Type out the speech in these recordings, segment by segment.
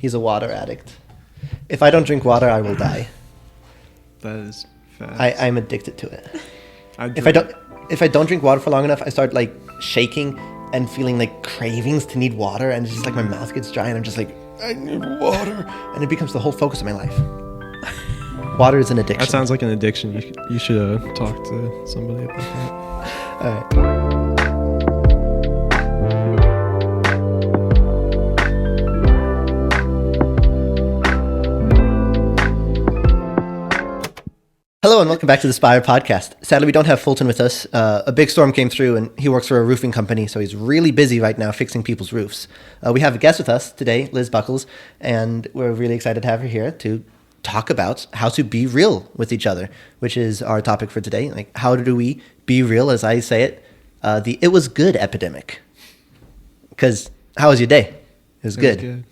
He's a water addict. If I don't drink water, I will die. That is fast. I'm addicted to it. If I don't drink water for long enough, I start like shaking and feeling like cravings to need water, and it's just like my mouth gets dry, and I'm just like, I need water, and it becomes the whole focus of my life. Water is an addiction. That sounds like an addiction. You should talk to somebody about that. All right. Hello and welcome back to the SPIRE Podcast. Sadly, we don't have Fulton with us. A big storm came through and he works for a roofing company, so he's really busy right now fixing people's roofs. We have a guest with us today, Liz Bucholz, and we're really excited to have her here to talk about how to be real with each other, which is our topic for today. Like, how do we be real, as I say it, the it was good epidemic. Because how was your day? It was good.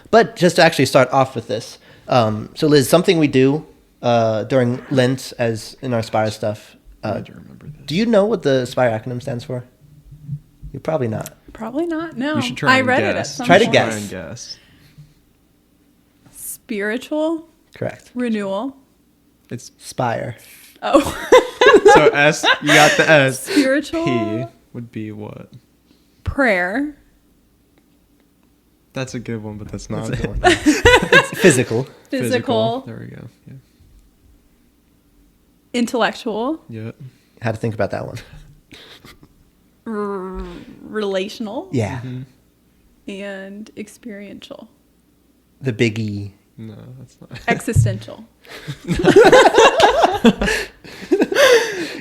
But just to actually start off with this, so Liz, something we do during Lent, as in our SPIRE stuff. I do remember this. Do you know what the SPIRE acronym stands for? You're probably not. Probably not. No. You should try and read guess. it at some Try to point. guess. Try and guess. Spiritual Correct. renewal. It's SPIRE. Oh. so S. You got the S. Spiritual P would be what? prayer. That's a good one, but that's not That's it. a good one. It's physical. Physical. There we go. Yeah. Intellectual. Yep. How to think about that one. Relational. Yeah. Mm-hmm. And experiential. The biggie. No, that's not. Existential.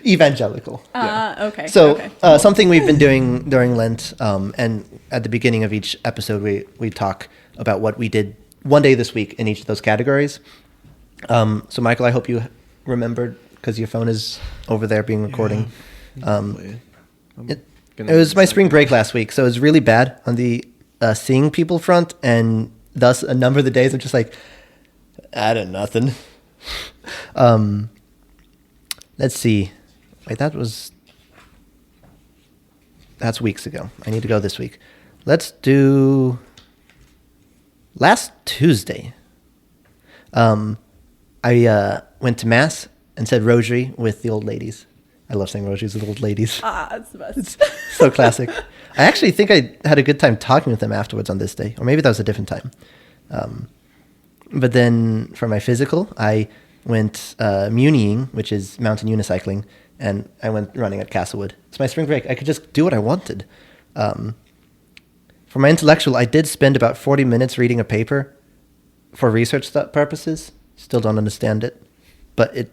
Evangelical. Okay. So okay. something we've been doing during Lent, and at the beginning of each episode, we talk about what we did one day this week in each of those categories. So Michael, I hope you remembered, because your phone is over there being recording. It was my spring break last week, so it was really bad on the seeing people front, and thus a number of the days I'm just like, I did nothing. Let's see. Wait, that's weeks ago. I need to go this week. Let's do last Tuesday. I went to Mass and said rosary with the old ladies. I love saying rosaries with old ladies. It's the best. It's so classic. I actually think I had a good time talking with them afterwards on this day, or maybe that was a different time. But then for my physical, I went Muniing, which is mountain unicycling, and I went running at Castlewood. It's my spring break. I could just do what I wanted. For my intellectual, I did spend about 40 minutes reading a paper for research purposes. Still don't understand it, but it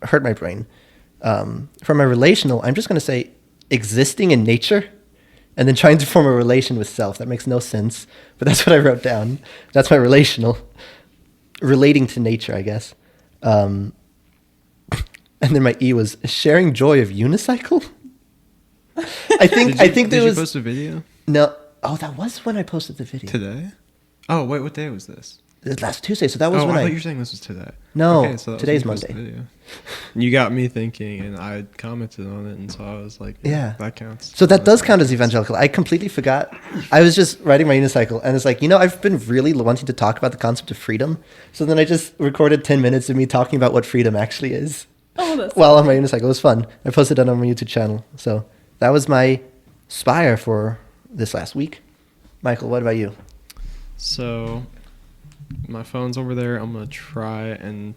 hurt my brain. For my relational, I'm just going to say existing in nature and then trying to form a relation with self. That makes no sense, but that's what I wrote down. That's my relational. Relating to nature, I guess. And then my E was sharing joy of unicycle. I think Did you post a video? No. Oh, that was when I posted the video. Today? Oh, wait, what day was this? Last Tuesday. So that was when I thought you were saying this was today. No, okay, so that today's was when you posted Monday. the video. You got me thinking, and I commented on it, and so I was like, Yeah. that counts. So that does count as evangelical. I completely forgot. I was just riding my unicycle, and it's like, I've been really wanting to talk about the concept of freedom. So then I just recorded 10 minutes of me talking about what freedom actually is. Oh, that's While on my unicycle. It was fun. I posted it on my YouTube channel. So that was my SPIRE for this last week. Michael, what about you? So my phone's over there. I'm going to try and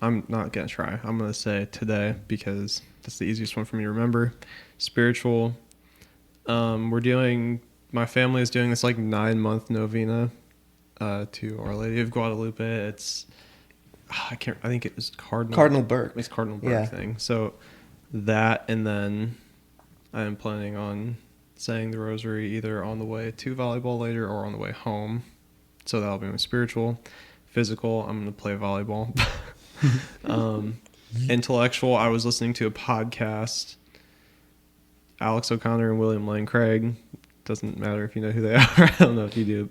I'm not going to try. I'm going to say today, because that's the easiest one for me to remember. Spiritual. My family is doing this like 9-month novena to Our Lady of Guadalupe. It's, I think it was Cardinal Burke. It's Cardinal Burke thing. So that, and then I am planning on saying the rosary either on the way to volleyball later or on the way home. So that'll be my spiritual. Physical, I'm going to play volleyball. Intellectual, I was listening to a podcast. Alex O'Connor and William Lane Craig. Doesn't matter if you know who they are. I don't know if you do.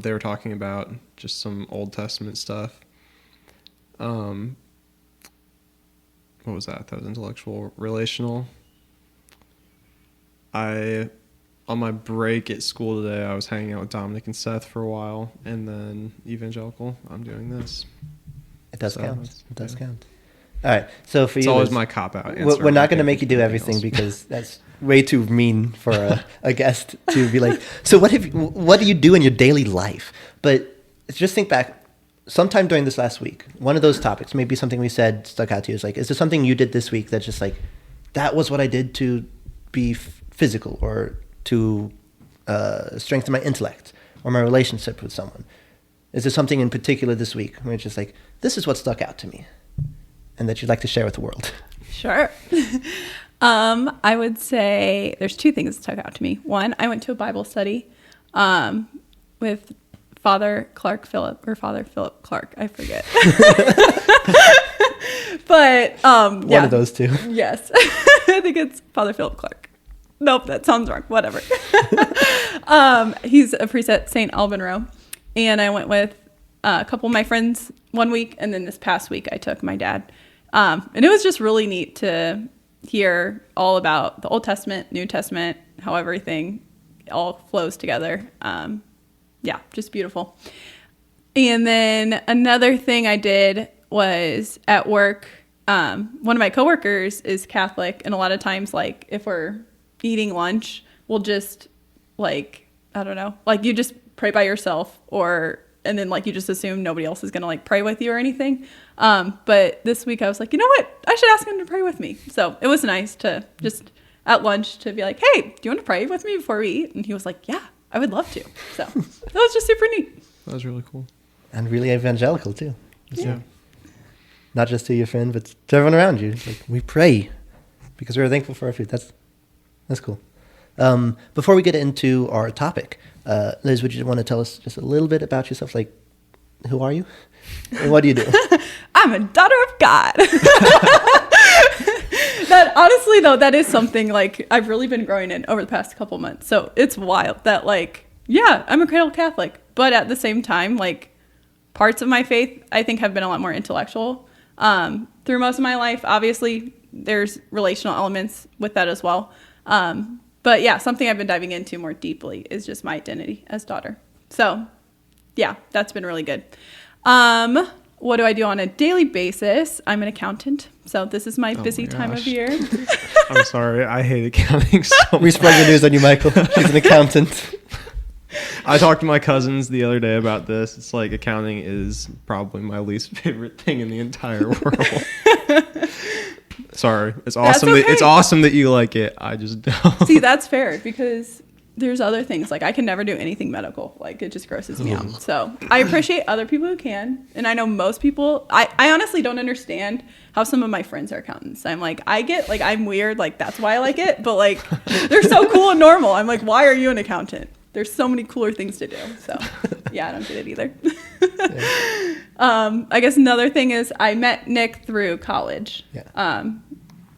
They were talking about just some Old Testament stuff. What was that? That was intellectual. Relational. I on my break at school today, I was hanging out with Dominic and Seth for a while, and then evangelical, I'm doing this. It does So count. that's- It does yeah. count. All right. So for It's you, always Liz, my cop-out answer. we're I'm not going to gonna make you do anything everything else. because that's way too mean for a guest to be like, so what do you do in your daily life? But just think back, sometime during this last week, one of those topics, maybe something we said stuck out to you, is like, is there something you did this week that's just like, that was what I did to be physical or to strengthen my intellect or my relationship with someone? Is there something in particular this week where it's just like, this is what stuck out to me and that you'd like to share with the world? Sure. I would say there's two things that stuck out to me. One, I went to a Bible study with Father Philip Clark. I forget. But One yeah. of those two. Yes. I think it's Father Philip Clark. Nope, that sounds wrong. Whatever. He's a priest at St. Alban. And I went with a couple of my friends one week, and then this past week I took my dad. And it was just really neat to hear all about the Old Testament, New Testament, how everything all flows together. Yeah, just beautiful. And then another thing I did was at work, one of my coworkers is Catholic, and a lot of times, like, if we're eating lunch, we'll just, like, I don't know, like, you just pray by yourself, and then, like, you just assume nobody else is gonna, like, pray with you or anything. But this week I was like, you know what, I should ask him to pray with me. So it was nice to just at lunch to be like, hey, do you want to pray with me before we eat? And he was like, yeah, I would love to. So that was just super neat. That was really cool. And really evangelical too. Yeah. Not just to your friend, but to everyone around you. It's like, we pray because we're thankful for our food. That's cool. Before we get into our topic, Liz, would you want to tell us just a little bit about yourself? Like, who are you? And what do you do? I'm a daughter of God. That honestly, though, that is something, like, I've really been growing in over the past couple months. So it's wild that, like, yeah, I'm a cradle Catholic, but at the same time, like, parts of my faith I think have been a lot more intellectual. Through most of my life, obviously, there's relational elements with that as well. But yeah, something I've been diving into more deeply is just my identity as daughter. So yeah, that's been really good. What do I do on a daily basis? I'm an accountant. So this is my busy time of gosh. year. I'm sorry. I hate accounting so We much. spread the news on you, Michael. She's an accountant. I talked to my cousins the other day about this. It's like accounting is probably my least favorite thing in the entire world. Sorry. It's awesome. That's okay. It's awesome that you like it. I just don't. See, that's fair because there's other things. Like, I can never do anything medical. Like, it just grosses me out. So I appreciate other people who can. And I know most people, I honestly don't understand how some of my friends are accountants. I'm like, I'm weird. Like, that's why I like it. But, like, they're so cool and normal. I'm like, why are you an accountant? There's so many cooler things to do. So yeah, I don't get it either. Yeah. I guess another thing is I met Nick through college. Yeah.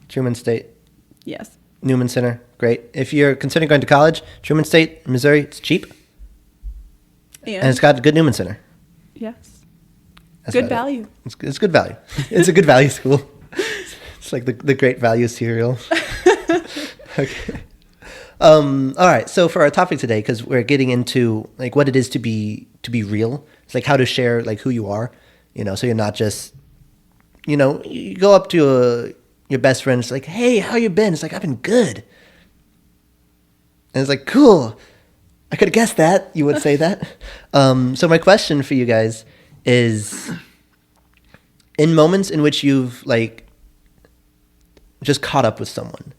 Truman State, Yes. Newman Center, great. If you're considering going to college, Truman State, Missouri, it's cheap. And it's got a good Newman Center. Yes. That's Good about it. value. It's good value. It's a good value school. It's like the great value cereal. Okay. All right. So for our topic today, because we're getting into like what it is to be real. It's like how to share like who you are, so you're not just, you go up to your best friend. It's like, hey, how you been? It's like, I've been good. And it's like, cool. I could have guessed that you would say that. So my question for you guys is, in moments in which you've like just caught up with someone,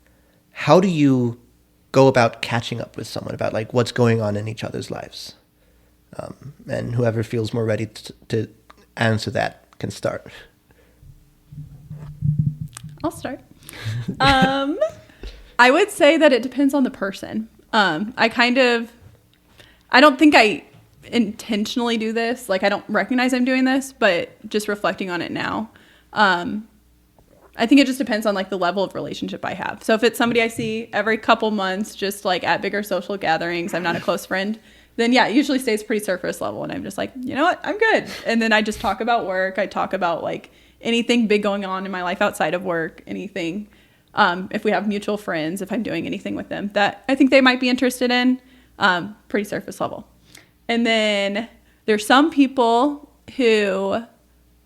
how do you go about catching up with someone about like what's going on in each other's lives? And whoever feels more ready to answer that can start. I'll start. I would say that it depends on the person. I don't think I intentionally do this. Like, I don't recognize I'm doing this, but just reflecting on it now, I think it just depends on like the level of relationship I have. So if it's somebody I see every couple months, just like at bigger social gatherings, I'm not a close friend, then yeah, it usually stays pretty surface level. And I'm just like, you know what, I'm good. And then I just talk about work. I talk about like anything big going on in my life outside of work, anything. if we have mutual friends, if I'm doing anything with them that I think they might be interested in, pretty surface level. And then there's some people who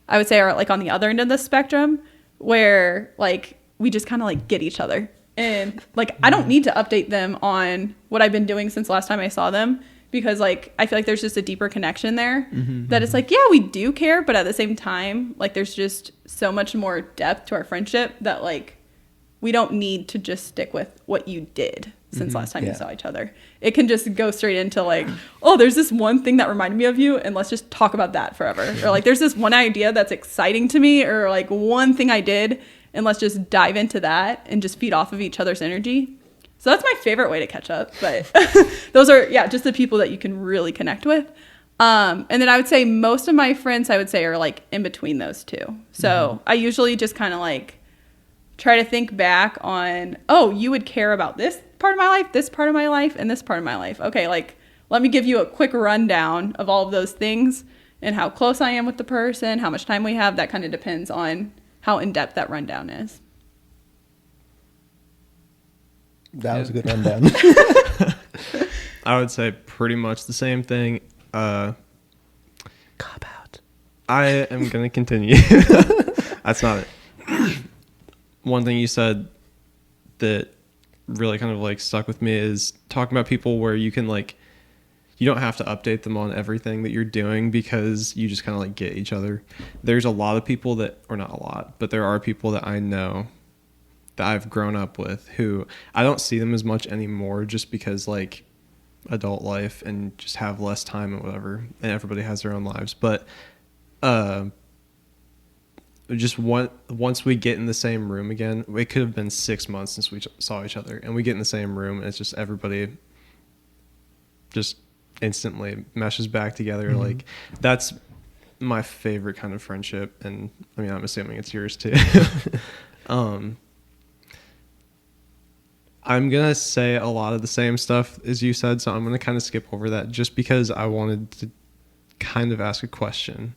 I would say are like on the other end of the spectrum where like we just kind of like get each other. And like I don't need to update them on what I've been doing since last time I saw them, because like I feel like there's just a deeper connection there that it's like, yeah, we do care, but at the same time, like there's just so much more depth to our friendship that like we don't need to just stick with what you did since last time you saw each other. It can just go straight into like, oh, there's this one thing that reminded me of you, and let's just talk about that forever. Or like there's this one idea that's exciting to me, or like one thing I did, and let's just dive into that and just feed off of each other's energy. So that's my favorite way to catch up. But those are, just the people that you can really connect with. And then I would say most of my friends, I would say, are like in between those two. So I usually just kind of like try to think back on, oh, you would care about this part of my life, this part of my life, and this part of my life. Okay, like let me give you a quick rundown of all of those things and how close I am with the person, how much time we have. That kind of depends on how in-depth that rundown is. That was a good rundown. I would say pretty much the same thing. Cop out. I am going to continue. That's not it. One thing you said that really kind of like stuck with me is talking about people where you can like, you don't have to update them on everything that you're doing because you just kind of like get each other. There's a lot of people that, or not a lot, but there are people that I know that I've grown up with who I don't see them as much anymore just because like adult life and just have less time and whatever, and everybody has their own lives. But just once we get in the same room again, it could have been 6 months since we saw each other, and we get in the same room and it's just everybody just instantly meshes back together. Like that's my favorite kind of friendship, and I mean I'm assuming it's yours too. I'm going to say a lot of the same stuff as you said, so I'm going to kind of skip over that just because I wanted to kind of ask a question.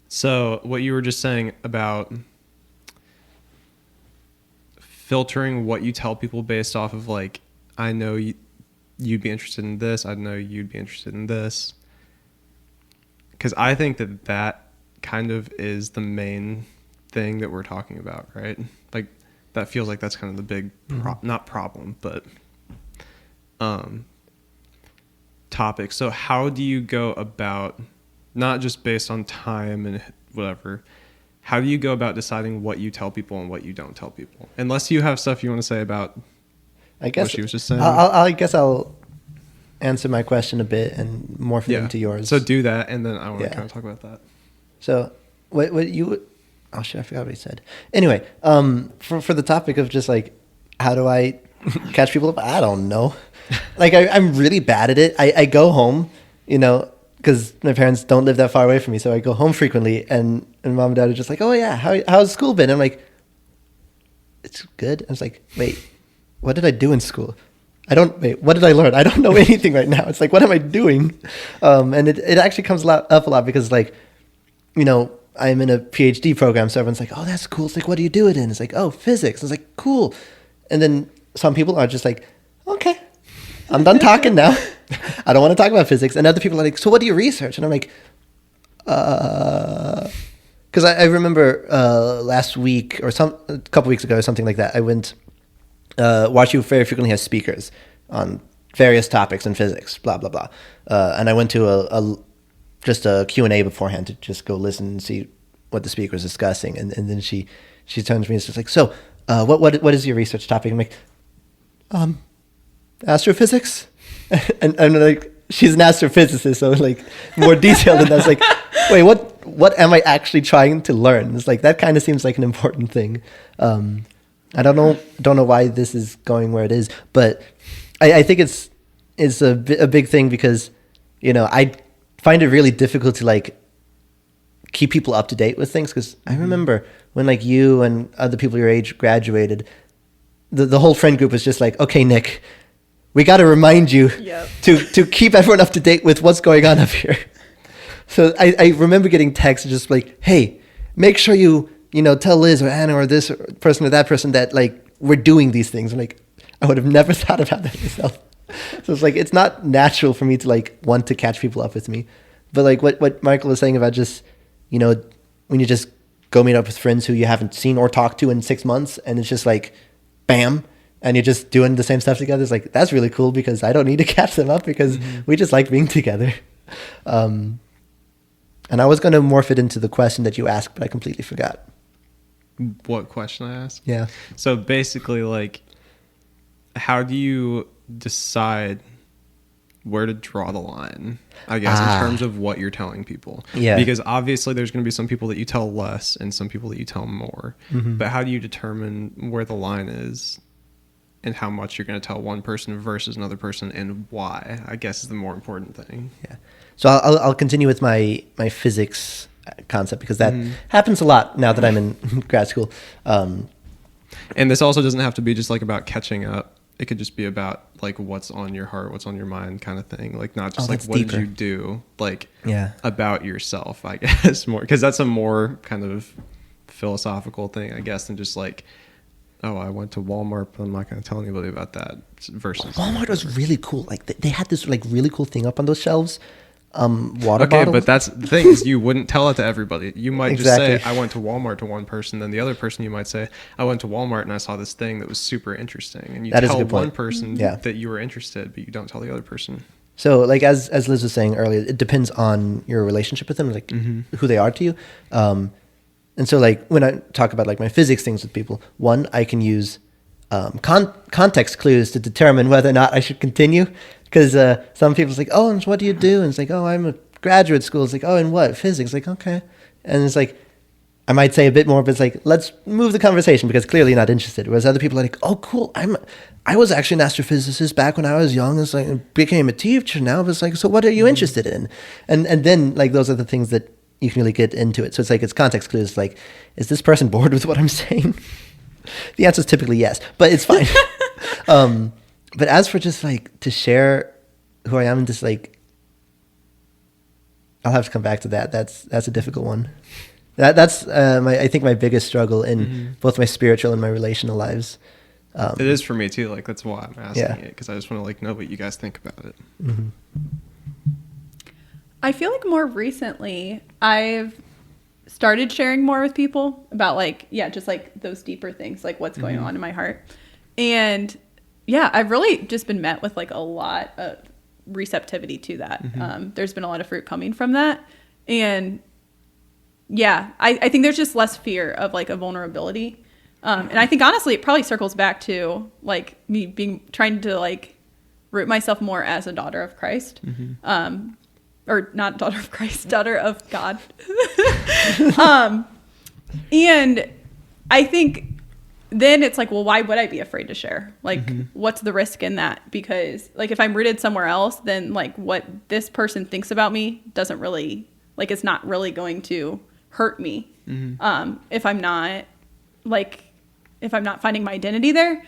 So what you were just saying about filtering what you tell people based off of like, I know you'd be interested in this, I know you'd be interested in this. Because I think that kind of is the main thing that we're talking about, right? Like, that feels like that's kind of the big, not problem, but topic. So how do you go about, not just based on time and whatever, how do you go about deciding what you tell people and what you don't tell people? Unless you have stuff you want to say about what she was just saying. I guess I'll answer my question a bit and morph it into yours. So do that, and then I want to kind of talk about that. So what you... Oh shit, I forgot what he said. Anyway, for the topic of just like, how do I catch people up? I don't know. Like I'm really bad at it. I go home, because my parents don't live that far away from me. So I go home frequently, and mom and dad are just like, oh yeah, how's school been? I'm like, it's good. And it's like, wait, what did I do in school? What did I learn? I don't know anything right now. It's like, what am I doing? And it actually comes up a lot because like, I'm in a PhD program, so everyone's like, oh, that's cool. It's like, what do you do it in? It's like, oh, physics. It's like, cool. And then some people are just like, okay, I'm done talking now. I don't want to talk about physics. And other people are like, so what do you research? And I'm like, because I remember last week or a couple weeks ago or something like that, I went, WashU very frequently has speakers on various topics in physics, blah, blah, blah. And I went to just a Q&A beforehand to just go listen and see what the speaker was discussing. And then she turns to me and says like, so what is your research topic? I'm like, astrophysics. and I'm like, she's an astrophysicist, so like more detailed than that. It's like, wait, what am I actually trying to learn? It's like, that kind of seems like an important thing. I don't know why this is going where it is, but I think it's a big thing because, I find it really difficult to like keep people up to date with things. Because I remember when like you and other people your age graduated, the whole friend group was just like, okay, Nick, we got to remind you to keep everyone up to date with what's going on up here. So I remember getting texts just like, hey, make sure you tell Liz or Anna or this person or that person that like we're doing these things. I'm like, I would have never thought about that myself. So it's like, it's not natural for me to like want to catch people up with me. But like what Michael was saying about just, you know, when you just go meet up with friends who you haven't seen or talked to in 6 months, and it's just like, bam, and you're just doing the same stuff together. It's like, that's really cool because I don't need to catch them up because we just like being together. And I was going to morph it into the question that you asked, but I completely forgot. What question I asked? Yeah. So basically, like, how do you decide where to draw the line, I guess, in terms of what you're telling people? Yeah. Because obviously there's going to be some people that you tell less and some people that you tell more. But how do you determine where the line is and how much you're going to tell one person versus another person, and why, I guess, is the more important thing. Yeah. So I'll continue with my physics concept, because that happens a lot now that I'm in grad school. And this also doesn't have to be just like about catching up. It could just be about like what's on your heart, what's on your mind kind of thing. Like not just like what deeper. did you do, like Yeah. about yourself, I guess, more, because that's a more kind of philosophical thing, I guess, than just like, oh, I went to Walmart, but I'm not going to tell anybody about that. Versus Walmart was really cool. Like they had this like really cool thing up on those shelves. Water okay, bottles. but that's the thing, is you wouldn't tell it to everybody. You might Exactly. just say, I went to Walmart to one person, then the other person you might say, I went to Walmart and I saw this thing that was super interesting. And you That is a tell good point. one person Yeah. that you were interested, but you don't tell the other person. So like as Liz was saying earlier, it depends on your relationship with them, like who they are to you. And so like when I talk about like my physics things with people, one, I can use context clues to determine whether or not I should continue. Because some people's like, oh, and what do you do? And it's like, oh, I'm a graduate school. It's like, oh, and what? Physics. Like, okay. And it's like, I might say a bit more, but it's like, let's move the conversation, because clearly you're not interested. Whereas other people are like, oh, cool. I was actually an astrophysicist back when I was young. It's like, became a teacher now. But it's like, so what are you interested in? And then like those are the things that you can really get into it. So it's like, it's context clues. Like, is this person bored with what I'm saying? The answer is typically yes, but it's fine. But as for just like to share who I am, and just like, I'll have to come back to that. That's a difficult one. That's I think my biggest struggle in both my spiritual and my relational lives. It is for me too. Like that's why I'm asking Yeah. it, because I just want to like know what you guys think about it. I feel like more recently I've started sharing more with people about like, yeah, just like those deeper things, like what's going on in my heart. And yeah, I've really just been met with like a lot of receptivity to that. There's been a lot of fruit coming from that. And yeah, I think there's just less fear of like a vulnerability. And I think honestly, it probably circles back to like me trying to like root myself more as a daughter of Christ. Or not daughter of Christ, daughter of God. And I think then it's like, well, why would I be afraid to share? Like, what's the risk in that? Because like, if I'm rooted somewhere else, then like what this person thinks about me doesn't really, like, it's not really going to hurt me. If I'm not finding my identity there.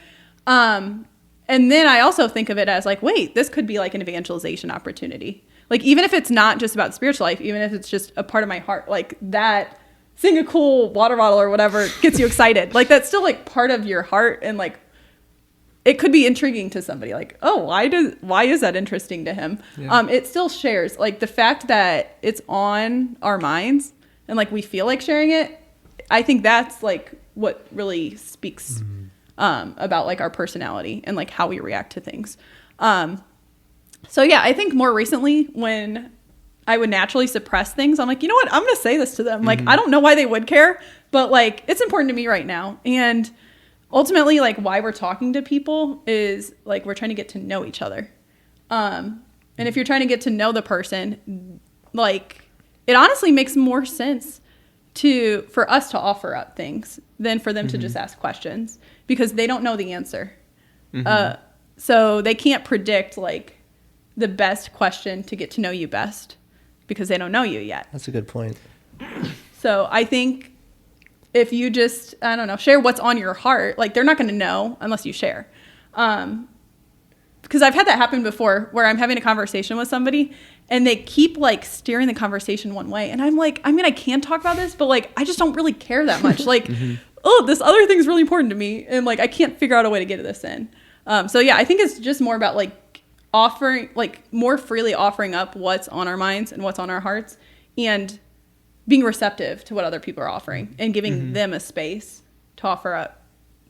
And then I also think of it as like, wait, this could be like an evangelization opportunity. Like, even if it's not just about spiritual life, even if it's just a part of my heart, like that, seeing a cool water bottle or whatever gets you excited. Like, that's still like part of your heart. And like, it could be intriguing to somebody. Like, oh, why is that interesting to him? Yeah. It still shares. Like, the fact that it's on our minds and like we feel like sharing it, I think that's like what really speaks about like our personality and like how we react to things. So yeah, I think more recently when I would naturally suppress things, I'm like, you know what? I'm going to say this to them. Like, I don't know why they would care, but like, it's important to me right now. And ultimately, like, why we're talking to people is like, we're trying to get to know each other. And if you're trying to get to know the person, like, it honestly makes more sense for us to offer up things than for them to just ask questions, because they don't know the answer. So they can't predict like the best question to get to know you best, because they don't know you yet. That's a good point. So I think if you just, I don't know, share what's on your heart, like they're not going to know unless you share. Because I've had that happen before where I'm having a conversation with somebody and they keep like steering the conversation one way. And I'm like, I mean, I can talk about this, but like, I just don't really care that much. Like, oh, this other thing's really important to me, and like I can't figure out a way to get this in. So yeah, I think it's just more about like offering, like more freely offering up what's on our minds and what's on our hearts, and being receptive to what other people are offering and giving them a space to offer up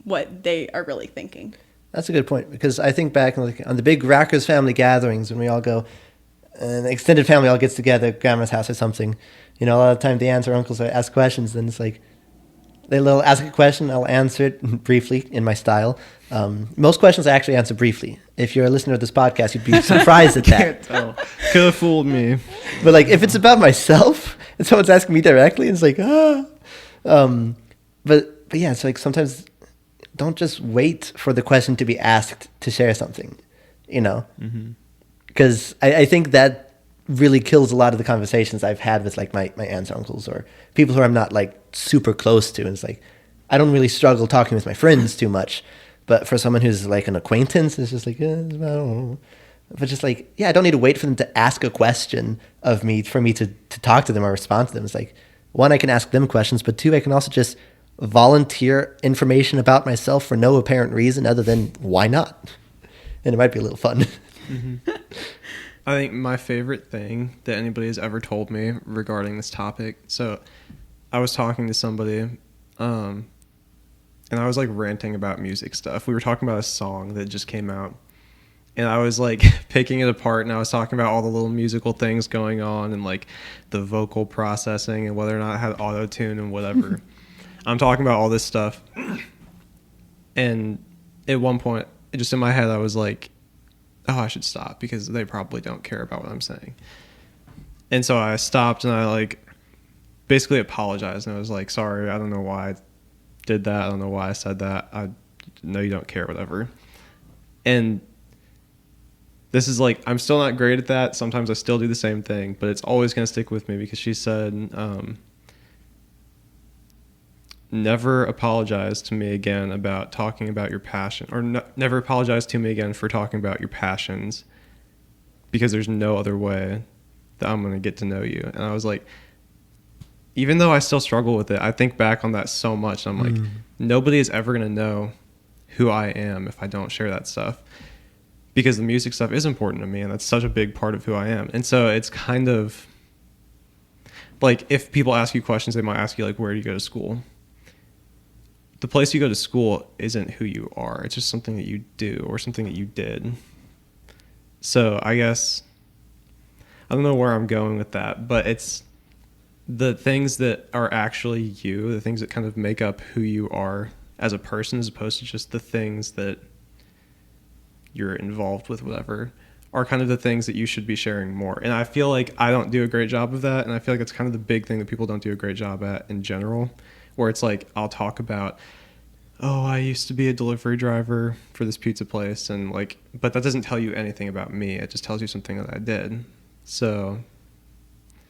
what they are really thinking. That's a good point, because I think back on the big Rackers family gatherings when we all go, and the extended family all gets together at grandma's house or something. You know, a lot of the time the aunts or uncles ask questions, and it's like they'll ask a question, I'll answer it briefly in my style. Most questions I actually answer briefly. If you're a listener to this podcast, you'd be surprised at that. Could have fooled me. But like if it's about myself and someone's asking me directly, it's like But yeah, it's like sometimes don't just wait for the question to be asked to share something, you know? Because I think that really kills a lot of the conversations I've had with like my aunts or uncles or people who I'm not like super close to. And it's like, I don't really struggle talking with my friends too much, but for someone who's like an acquaintance, it's just like, I don't know. But just like, yeah, I don't need to wait for them to ask a question of me for me to talk to them or respond to them. It's like, one, I can ask them questions, but two, I can also just volunteer information about myself for no apparent reason other than why not? And it might be a little fun. I think my favorite thing that anybody has ever told me regarding this topic, so I was talking to somebody and I was like ranting about music stuff. We were talking about a song that just came out, and I was like picking it apart, and I was talking about all the little musical things going on and like the vocal processing and whether or not it had auto-tune and whatever. I'm talking about all this stuff, and at one point, just in my head, I was like, oh, I should stop because they probably don't care about what I'm saying. And so I stopped and I like basically apologized, and I was like, sorry, I don't know why I did that. I don't know why I said that. I know you don't care, whatever. And this is like, I'm still not great at that. Sometimes I still do the same thing, but it's always going to stick with me because she said, never apologize to me again about talking about your passion, or never apologize to me again for talking about your passions, because there's no other way that I'm going to get to know you. And I was like, even though I still struggle with it, I think back on that so much. I'm like, nobody is ever going to know who I am if I don't share that stuff, because the music stuff is important to me, and that's such a big part of who I am. And so it's kind of like, if people ask you questions, they might ask you like, where do you go to school? The place you go to school isn't who you are. It's just something that you do or something that you did. So I guess, I don't know where I'm going with that, but it's the things that are actually you, the things that kind of make up who you are as a person, as opposed to just the things that you're involved with, whatever, are kind of the things that you should be sharing more. And I feel like I don't do a great job of that. And I feel like it's kind of the big thing that people don't do a great job at in general, where it's like, I'll talk about, oh, I used to be a delivery driver for this pizza place, and like, but that doesn't tell you anything about me. It just tells you something that I did. So,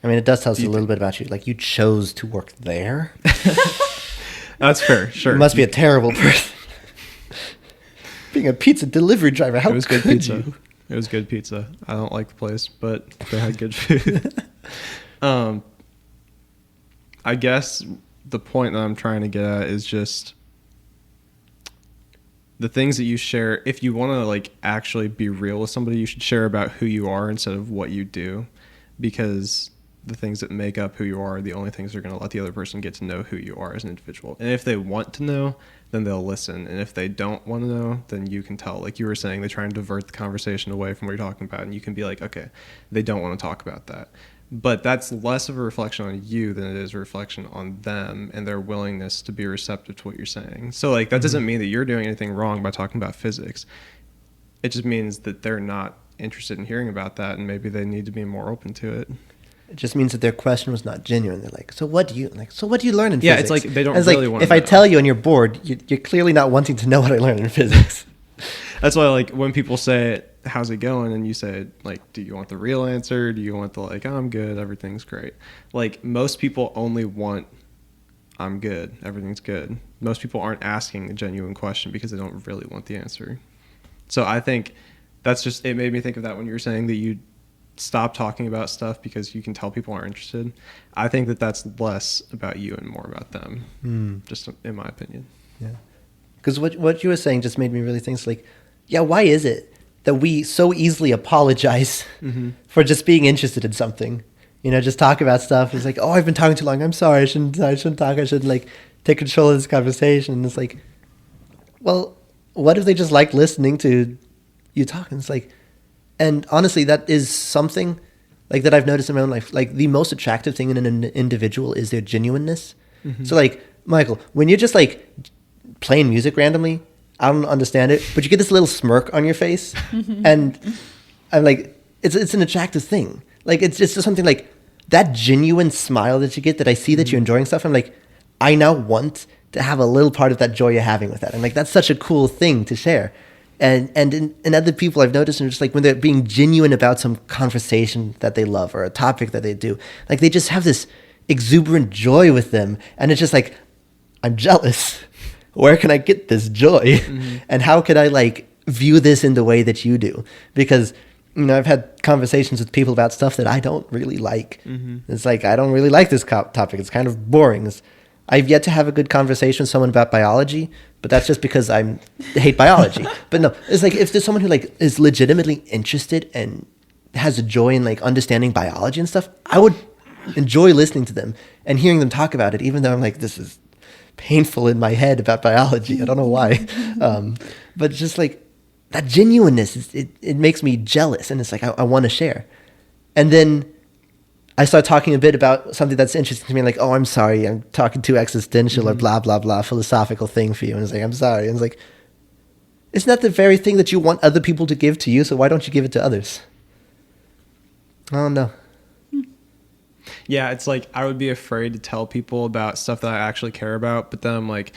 I mean, it does tell us a little bit about you. Like, you chose to work there. That's fair, sure. You must be a terrible person. Being a pizza delivery driver, how it was could good pizza. you? It was good pizza. I don't like the place, but they had good food. I guess the point that I'm trying to get at is just the things that you share. If you want to like actually be real with somebody, you should share about who you are instead of what you do, because the things that make up who you are the only things that are going to let the other person get to know who you are as an individual. And if they want to know, then they'll listen. And if they don't want to know, then you can tell. Like you were saying, they try and divert the conversation away from what you're talking about, and you can be like, okay, they don't want to talk about that. But that's less of a reflection on you than it is a reflection on them and their willingness to be receptive to what you're saying. So like that doesn't mean that you're doing anything wrong by talking about physics. It just means that they're not interested in hearing about that, and maybe they need to be more open to it. It just means that their question was not genuine. They're like, so what do you learn in Yeah, physics? it's like they don't it's really like, want to if know. I tell you and you're bored, you're clearly not wanting to know what I learned in physics. That's why, like, when people say, how's it going? And you say, like, do you want the real answer? Do you want the, like, oh, I'm good, everything's great? Like, most people only want, I'm good, everything's good. Most people aren't asking a genuine question because they don't really want the answer. So I think that's just, it made me think of that when you were saying that you stop talking about stuff because you can tell people aren't interested. I think that that's less about you and more about them, just in my opinion. Yeah. Because what you were saying just made me really think, like, yeah, why is it that we so easily apologize for just being interested in something? You know, just talk about stuff. It's like, oh, I've been talking too long. I'm sorry. I shouldn't talk. I should, like, take control of this conversation. And it's like, well, what if they just like listening to you talk? And it's like, and honestly, that is something like that I've noticed in my own life. Like, the most attractive thing in an individual is their genuineness. So, like, Michael, when you're just like playing music randomly, I don't understand it, but you get this little smirk on your face, and I'm like, it's an attractive thing. Like, it's just something like that genuine smile that you get, that I see that you're enjoying stuff. I'm like, I now want to have a little part of that joy you're having with that. And like, that's such a cool thing to share. And in other people I've noticed, and just like when they're being genuine about some conversation that they love or a topic that they do, like they just have this exuberant joy with them. And it's just like, I'm jealous. Where can I get this joy? And how could I like view this in the way that you do? Because, you know, I've had conversations with people about stuff that I don't really like. It's like, I don't really like this topic. It's kind of boring. I've yet to have a good conversation with someone about biology, but that's just because I hate biology. But no, it's like if there's someone who like is legitimately interested and has a joy in like understanding biology and stuff, I would enjoy listening to them and hearing them talk about it, even though I'm like, this is painful in my head about biology. I don't know why. But just like that genuineness, it makes me jealous. And it's like, I want to share. And then I start talking a bit about something that's interesting to me, like, oh, I'm sorry, I'm talking too existential or blah, blah, blah, philosophical thing for you. And it's like, I'm sorry. And it's like, isn't that the very thing that you want other people to give to you? So why don't you give it to others? I don't know. Yeah, it's like I would be afraid to tell people about stuff that I actually care about, but then I'm like,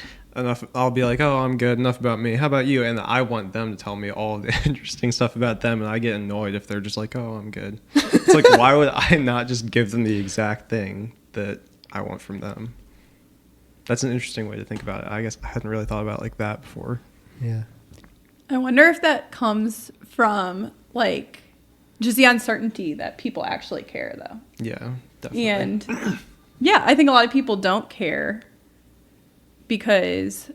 I'll be like, oh, I'm good, enough about me. How about you? And I want them to tell me all the interesting stuff about them, and I get annoyed if they're just like, oh, I'm good. It's like, why would I not just give them the exact thing that I want from them? That's an interesting way to think about it. I guess I hadn't really thought about it like that before. Yeah. I wonder if that comes from like just the uncertainty that people actually care, though. Yeah, definitely. And yeah, I think a lot of people don't care because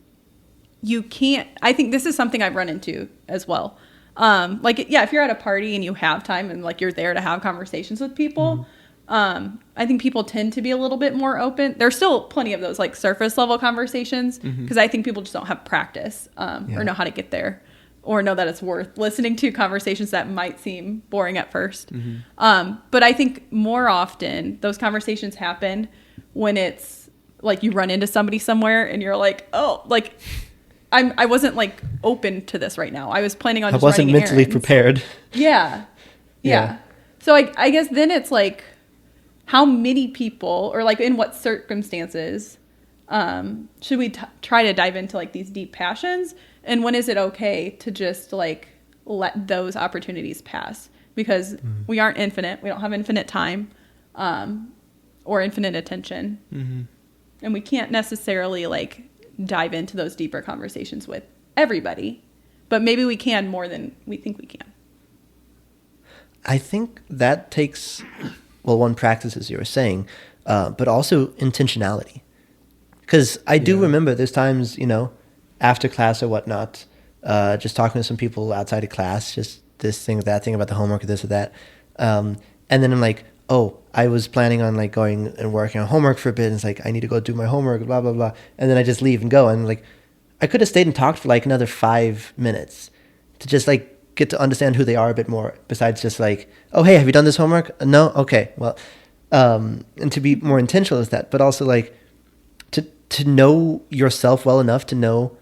you can't. I think this is something I've run into as well. Like, yeah, if you're at a party and you have time and like you're there to have conversations with people, I think people tend to be a little bit more open. There's still plenty of those like surface level conversations because I think people just don't have practice or know how to get there or know that it's worth listening to conversations that might seem boring at first. But I think more often those conversations happen when it's like you run into somebody somewhere and you're like, oh, like I wasn't like open to this right now. I was planning on just running errands. I wasn't mentally prepared. Yeah. So I guess then it's like, how many people or like in what circumstances should we try to dive into like these deep passions? And when is it okay to just like let those opportunities pass? Because we aren't infinite. We don't have infinite time or infinite attention. And we can't necessarily like dive into those deeper conversations with everybody, but maybe we can more than we think we can. I think that takes, well, one, practice, as you were saying, but also intentionality. Because I do remember there's times, you know, after class or whatnot, just talking to some people outside of class, just this thing or that thing about the homework or this or that. And then I'm like, oh, I was planning on like going and working on homework for a bit. And it's like, I need to go do my homework, blah, blah, blah. And then I just leave and go. And like, I could have stayed and talked for like another 5 minutes to just like get to understand who they are a bit more, besides just like, oh, hey, have you done this homework? No? Okay. Well, and to be more intentional with that, but also like to know yourself well enough to know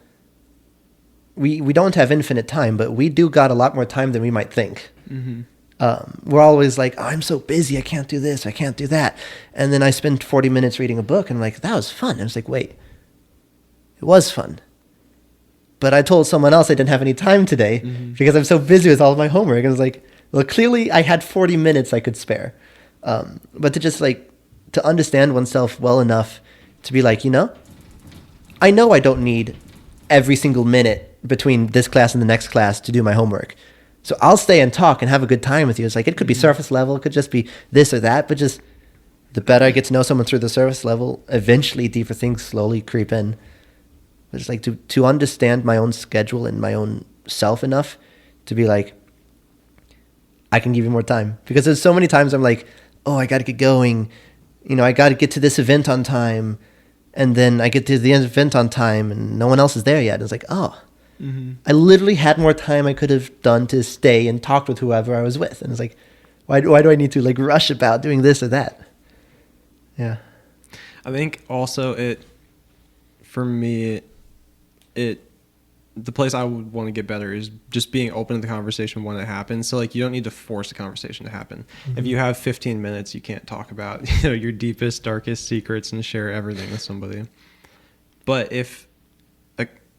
we don't have infinite time, but we do got a lot more time than we might think. We're always like, oh, I'm so busy, I can't do this, I can't do that. And then I spend 40 minutes reading a book, and I'm like, that was fun. And I was like, wait, it was fun. But I told someone else I didn't have any time today because I'm so busy with all of my homework. And I was like, well, clearly I had 40 minutes I could spare. But to just like, to understand oneself well enough to be like, you know I don't need every single minute between this class and the next class to do my homework. So I'll stay and talk and have a good time with you. It's like, it could be surface level. It could just be this or that. But just the better I get to know someone through the surface level, eventually deeper things slowly creep in. It's like to understand my own schedule and my own self enough to be like, I can give you more time. Because there's so many times I'm like, oh, I got to get going. I got to get to this event on time. And then I get to the event on time and no one else is there yet. And it's like, oh, I literally had more time I could have done to stay and talk with whoever I was with. And it's like, why do I need to like rush about doing this or that? Yeah. I think also for me, the place I would want to get better is just being open to the conversation when it happens. So like, you don't need to force the conversation to happen. If you have 15 minutes, you can't talk about, your deepest, darkest secrets and share everything with somebody. But if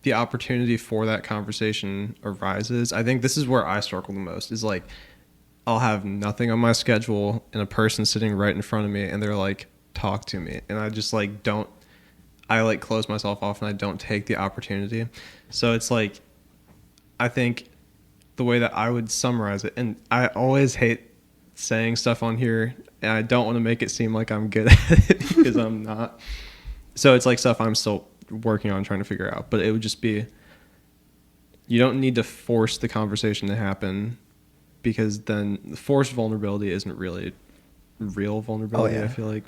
the opportunity for that conversation arises, I think this is where I struggle the most, is like, I'll have nothing on my schedule and a person sitting right in front of me and they're like, talk to me. And I just like, I close myself off and I don't take the opportunity. So it's like, I think the way that I would summarize it, and I always hate saying stuff on here and I don't want to make it seem like I'm good at it because I'm not. So it's like stuff I'm still working on, trying to figure out, but it would just be, you don't need to force the conversation to happen, because then forced vulnerability isn't really real vulnerability. I feel like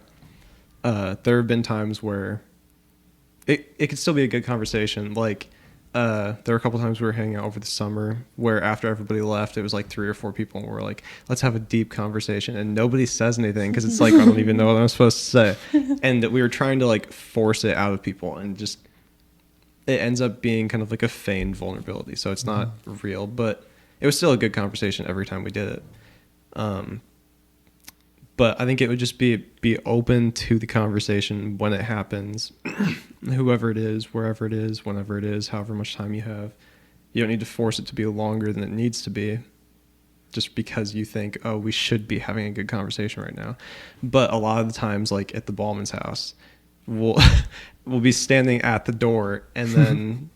there have been times where it could still be a good conversation. Like there were a couple times we were hanging out over the summer where after everybody left, it was like 3 or 4 people and we're like, let's have a deep conversation, and nobody says anything because it's like, I don't even know what I'm supposed to say. And we were trying to like force it out of people, and just it ends up being kind of like a feigned vulnerability. So it's not real, but it was still a good conversation every time we did it. But I think it would just be open to the conversation when it happens, whoever it is, wherever it is, whenever it is, however much time you have. You don't need to force it to be longer than it needs to be just because you think, oh, we should be having a good conversation right now. But a lot of the times, like at the Ballman's house, we'll be standing at the door, and then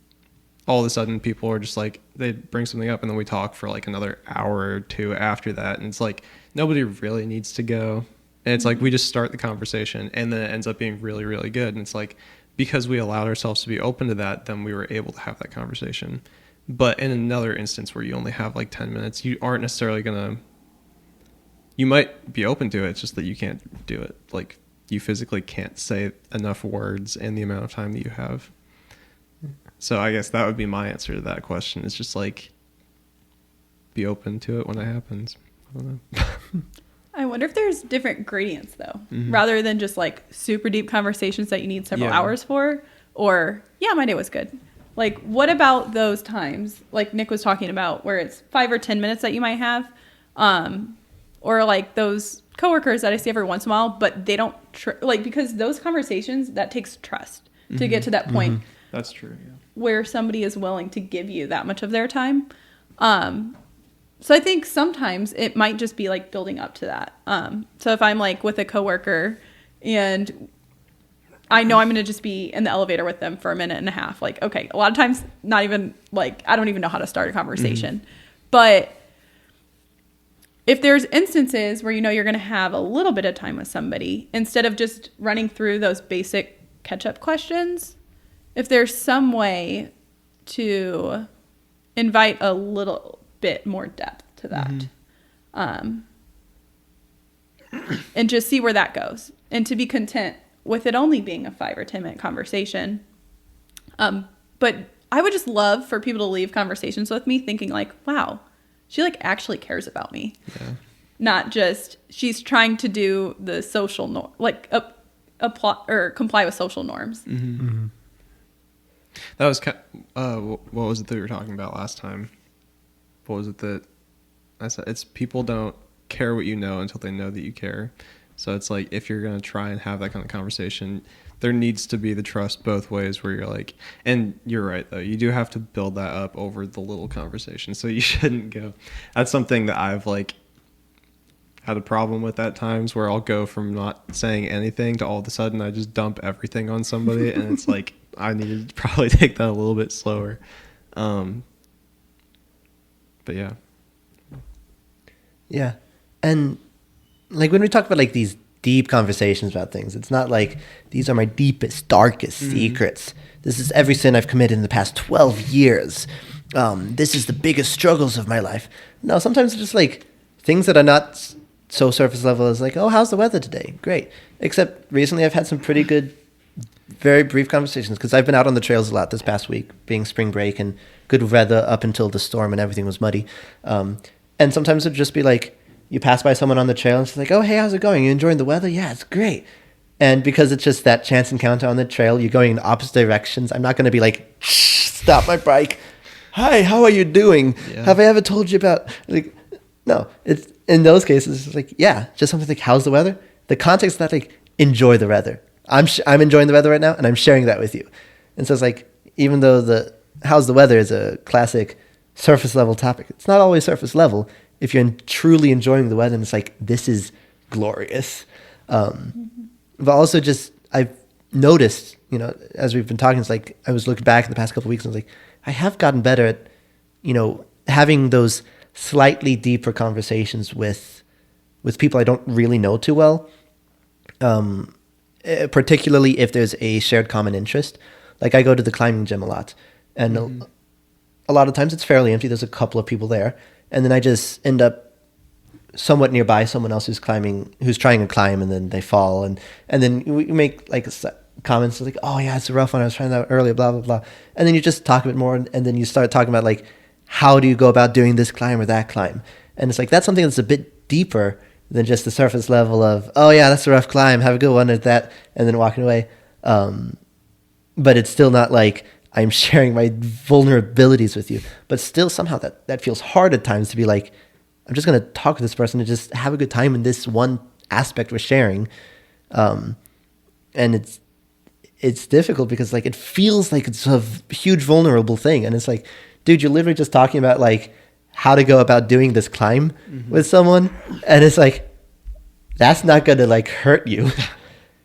all of a sudden people are just like, they bring something up and then we talk for like another hour or 2 after that. And it's like, nobody really needs to go. And it's like, we just start the conversation and then it ends up being really, really good. And it's like, because we allowed ourselves to be open to that, then we were able to have that conversation. But in another instance where you only have like 10 minutes, you aren't necessarily you might be open to it. It's just that you can't do it. Like, you physically can't say enough words in the amount of time that you have. So I guess that would be my answer to that question. It's just like, be open to it when it happens. I don't know. I wonder if there's different gradients though, rather than just like super deep conversations that you need several hours for, or my day was good. Like, what about those times, like Nick was talking about, where it's 5 or 10 minutes that you might have, or like those coworkers that I see every once in a while, but they don't because those conversations, that takes trust to get to that point. That's true. Yeah. Where somebody is willing to give you that much of their time. So I think sometimes it might just be like building up to that. So if I'm like with a coworker and I know I'm going to just be in the elevator with them for a minute and a half, like, okay, a lot of times not even like, I don't even know how to start a conversation. But if there's instances where you're going to have a little bit of time with somebody, instead of just running through those basic catch-up questions, if there's some way to invite a little bit more depth to that, and just see where that goes, and to be content with it only being a 5 or 10 minute conversation. But I would just love for people to leave conversations with me thinking like, wow, she like actually cares about me. Yeah. Not just she's trying to do the social norm, like apply or comply with social norms. That was what was it that we were talking about last time? What was it that I said? It's people don't care what you know until they know that you care. So it's like, if you're going to try and have that kind of conversation, there needs to be the trust both ways, where you're like, and you're right though, you do have to build that up over the little conversation. So you shouldn't go. That's something that I've like had a problem with at times, where I'll go from not saying anything to all of a sudden I just dump everything on somebody. And it's like, I need to probably take that a little bit slower. But yeah. Yeah. And like when we talk about like these deep conversations about things, it's not like these are my deepest, darkest secrets. This is every sin I've committed in the past 12 years. This is the biggest struggles of my life. No, sometimes it's just like things that are not so surface level as like, oh, how's the weather today? Great. Except recently I've had some pretty good, very brief conversations because I've been out on the trails a lot this past week, being spring break and good weather up until the storm and everything was muddy. And sometimes it'd just be like, you pass by someone on the trail and it's like, oh, hey, how's it going? You enjoying the weather? Yeah, it's great. And because it's just that chance encounter on the trail, you're going in opposite directions. I'm not going to be like, shh, stop my bike. Hi, how are you doing? Yeah. Have I ever told you about, like, no, it's in those cases, it's like, yeah, just something like, how's the weather? The context of that, like, enjoy the weather. I'm enjoying the weather right now and I'm sharing that with you. And so it's like, even though the how's the weather is a classic surface level topic, it's not always surface level. If you're truly enjoying the weather and it's like, this is glorious. But also just, I've noticed, you know, as we've been talking, it's like, I was looking back in the past couple of weeks and I was like, I have gotten better at, you know, having those slightly deeper conversations with people I don't really know too well. Particularly if there's a shared common interest. Like I go to the climbing gym a lot and a lot of times it's fairly empty. There's a couple of people there. And then I just end up somewhat nearby someone else who's trying to climb and then they fall. And then we make like comments like, oh yeah, it's a rough one. I was trying that earlier, blah, blah, blah. And then you just talk a bit more. And then you start talking about like, how do you go about doing this climb or that climb? And it's like, that's something that's a bit deeper than just the surface level of, oh yeah, that's a rough climb. Have a good one at that. And then walking away. But it's still not like, I'm sharing my vulnerabilities with you, but still somehow that feels hard at times to be like, I'm just going to talk to this person and just have a good time in this one aspect we're sharing. And it's difficult because like, it feels like it's a huge vulnerable thing. And it's like, dude, you're literally just talking about like how to go about doing this climb with someone. And it's like, that's not going to like hurt you.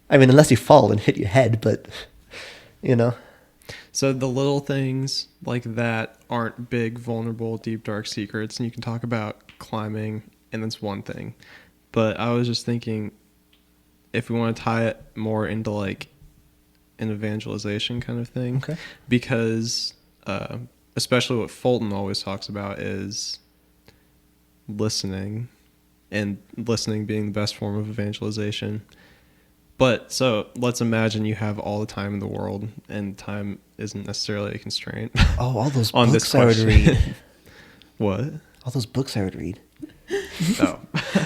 I mean, unless you fall and hit your head, but you know. So the little things like that aren't big, vulnerable, deep, dark secrets. And you can talk about climbing, and that's one thing. But I was just thinking, if we want to tie it more into like an evangelization kind of thing, okay. Because especially what Fulton always talks about is listening, and listening being the best form of evangelization. But so let's imagine you have all the time in the world, and time isn't necessarily a constraint. Oh, all those on books this I would read. What? All those books I would read. Oh.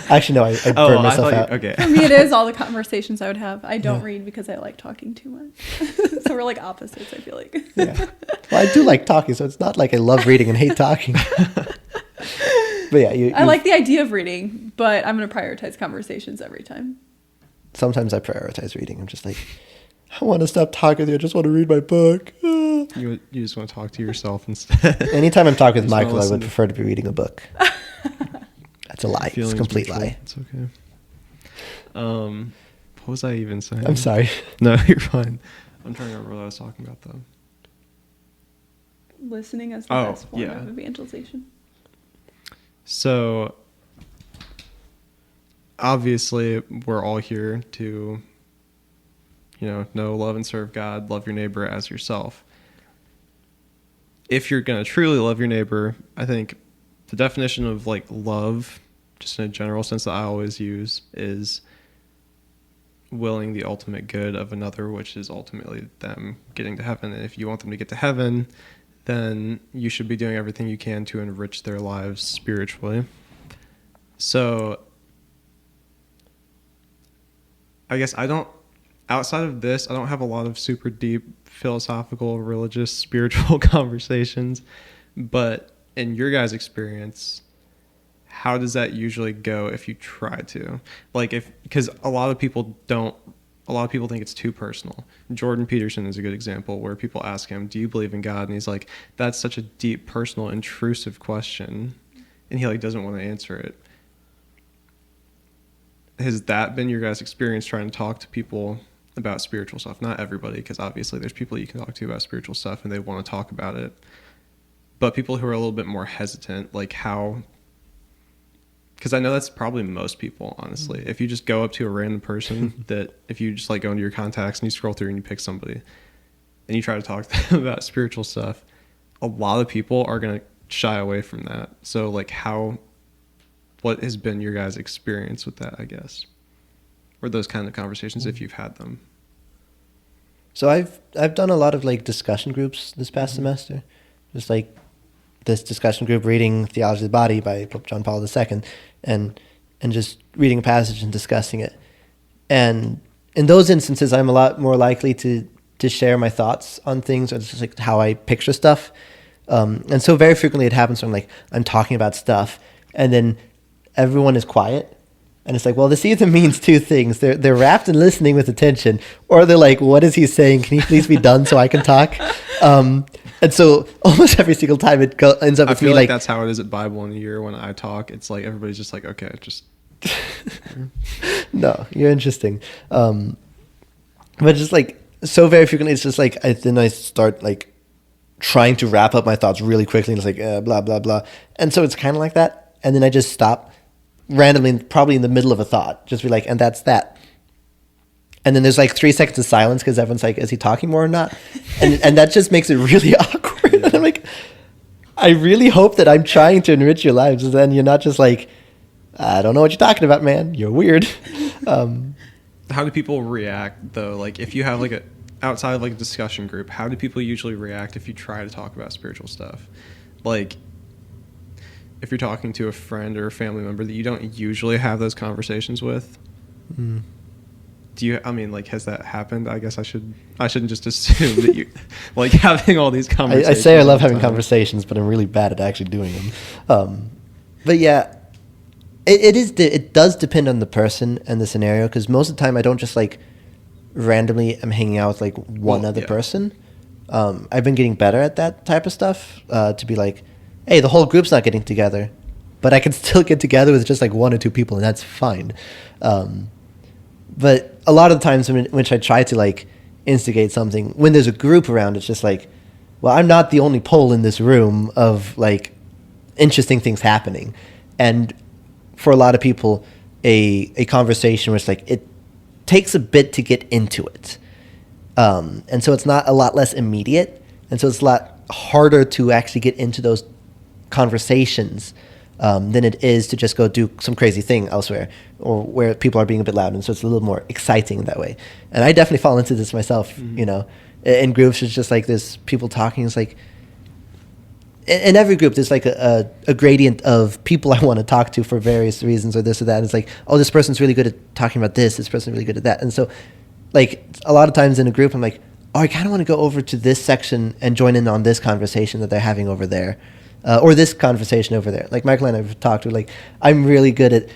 Actually, no, I burned myself out. Okay. For me, it is all the conversations I would have. I don't read because I like talking too much. So we're like opposites, I feel like. Yeah. Well, I do like talking, so it's not like I love reading and hate talking. But yeah, I like the idea of reading, but I'm going to prioritize conversations every time. Sometimes I prioritize reading. I'm just like, I want to stop talking with you. I just want to read my book. You just want to talk to yourself instead. Anytime I'm talking with Michael, I would prefer to be reading a book. That's a lie. It's a complete mutual. lie. It's okay. What was I even saying? I'm sorry. No, you're fine. I'm trying to remember what I was talking about though. Listening as the best form of evangelization. So obviously we're all here to, know, love and serve God, love your neighbor as yourself. If you're going to truly love your neighbor, I think the definition of like love, just in a general sense that I always use, is willing the ultimate good of another, which is ultimately them getting to heaven. And if you want them to get to heaven, then you should be doing everything you can to enrich their lives spiritually. So I guess outside of this, I don't have a lot of super deep philosophical, religious, spiritual conversations. But in your guys' experience, how does that usually go if you try to? Because a lot of people think it's too personal. Jordan Peterson is a good example where people ask him, do you believe in God? And he's like, that's such a deep, personal, intrusive question. And he doesn't want to answer it. Has that been your guys' experience trying to talk to people about spiritual stuff? Not everybody, because obviously there's people you can talk to about spiritual stuff and they want to talk about it. But people who are a little bit more hesitant, because I know that's probably most people, honestly. If you just go up to a random person that if you just like go into your contacts and you scroll through and you pick somebody and you try to talk to them about spiritual stuff, a lot of people are going to shy away from that. So like what has been your guys' experience with that, I guess? Or those kind of conversations if you've had them? So I've done a lot of like discussion groups this past semester. Just like this discussion group reading Theology of the Body by Pope John Paul II and just reading a passage and discussing it. And in those instances, I'm a lot more likely to share my thoughts on things, or just like how I picture stuff. And so very frequently it happens when I'm talking about stuff and then everyone is quiet. And it's like, well, this either means two things. They're rapt and listening with attention, or they're like, what is he saying? Can he please be done so I can talk? And so almost every single time it ends up with me like that's how it is at Bible in a Year when I talk. It's like everybody's just like, okay, just. No, you're interesting. But just like so very frequently, it's just like then I start like trying to wrap up my thoughts really quickly, and it's like blah blah blah, and so it's kind of like that, and then I just stop randomly, probably in the middle of a thought, just be like, and that's that. And then there's like 3 seconds of silence because everyone's like, is he talking more or not? And that just makes it really awkward. And I'm like, I really hope that I'm trying to enrich your lives, and then you're not just like, I don't know what you're talking about, man. You're weird. How do people react though? Like if you have like outside of like a discussion group, how do people usually react if you try to talk about spiritual stuff? Like if you're talking to a friend or a family member that you don't usually have those conversations with, has that happened? I guess I shouldn't just assume that you like having all these conversations. I say I love having conversations, but I'm really bad at actually doing them. But yeah, it does depend on the person and the scenario, because most of the time I don't just like randomly am hanging out with like one other person. I've been getting better at that type of stuff, to be like, hey, the whole group's not getting together, but I can still get together with just like 1 or 2 people, and that's fine. But a lot of the times in which I try to like instigate something, when there's a group around, it's just like, well, I'm not the only pole in this room of like interesting things happening. And for a lot of people, a conversation where it's like, it takes a bit to get into it. And so it's not a lot less immediate. And so it's a lot harder to actually get into those conversations than it is to just go do some crazy thing elsewhere, or where people are being a bit loud, and so it's a little more exciting that way. And I definitely fall into this myself, in groups. It's just like there's people talking. It's like in every group there's like a gradient of people I want to talk to for various reasons, or this or that. And it's like, oh, this person's really good at talking about this person's really good at that. And so like a lot of times in a group I'm like, oh, I kind of want to go over to this section and join in on this conversation that they're having over there. Or this conversation over there. Like Michael and I have talked, like, I'm really good at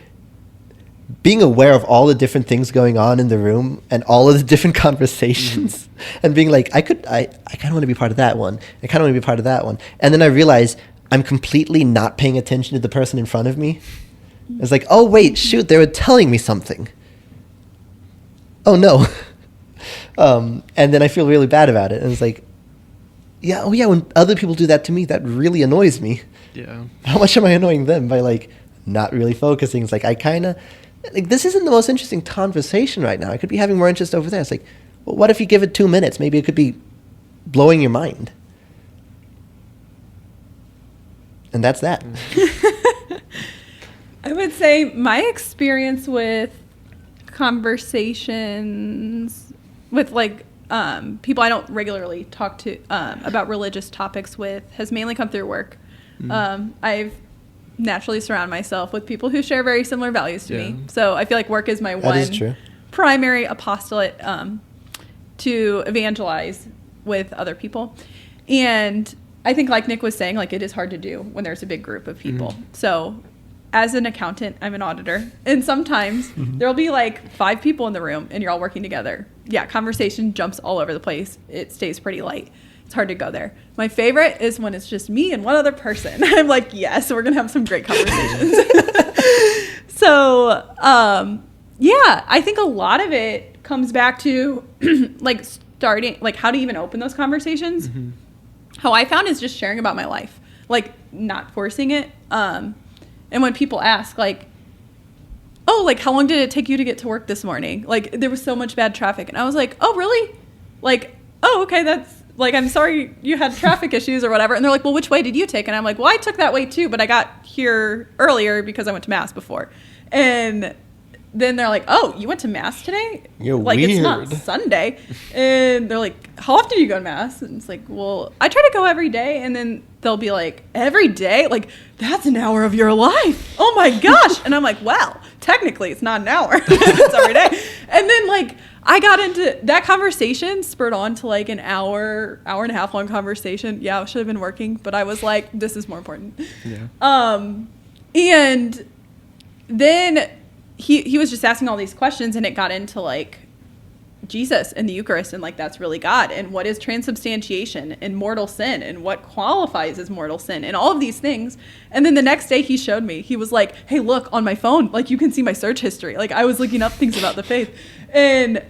being aware of all the different things going on in the room and all of the different conversations, and being like, I kind of want to be part of that one. I kind of want to be part of that one. And then I realize I'm completely not paying attention to the person in front of me. It's like, oh, wait, shoot, they were telling me something. Oh, no. And then I feel really bad about it. And it's like, yeah, oh yeah, when other people do that to me, that really annoys me. Yeah. How much am I annoying them by like not really focusing? It's like, I kind of, like, this isn't the most interesting conversation right now. I could be having more interest over there. It's like, well, what if you give it 2 minutes? Maybe it could be blowing your mind. And that's that. I would say my experience with conversations with like people I don't regularly talk to about religious topics with has mainly come through work. I've naturally surrounded myself with people who share very similar values to me. So I feel like work is my one primary apostolate to evangelize with other people. And I think like Nick was saying, like it is hard to do when there's a big group of people. So as an accountant, I'm an auditor. And sometimes there'll be like 5 people in the room and you're all working together. Yeah, conversation jumps all over the place. It stays pretty light. It's hard to go there. My favorite is when it's just me and one other person. I'm like, yes, we're going to have some great conversations. So, yeah, I think a lot of it comes back to like starting, like how to even open those conversations. How I found is just sharing about my life, like not forcing it. And when people ask, like, oh, like, how long did it take you to get to work this morning? Like, there was so much bad traffic. And I was like, oh, really? Like, oh, okay, that's, like, I'm sorry you had traffic issues or whatever. And they're like, well, which way did you take? And I'm like, well, I took that way too, but I got here earlier because I went to Mass before. And then they're like, oh, you went to Mass today? You're like, weird. It's not Sunday. And they're like, how often do you go to Mass? And it's like, well, I try to go every day. And then they'll be like, every day? Like, that's an hour of your life. Oh my gosh. And I'm like, well, technically it's not an hour. It's every day. And then, like, I got into that conversation, spurred on to like an hour and a half long conversation. Yeah, I should have been working, but I was like, this is more important. Yeah. And then he was just asking all these questions, and it got into like Jesus and the Eucharist, and like, that's really God, and what is transubstantiation and mortal sin, and what qualifies as mortal sin, and all of these things. And then the next day he showed me, he was like, hey, look on my phone, like, you can see my search history. Like, I was looking up things about the faith. And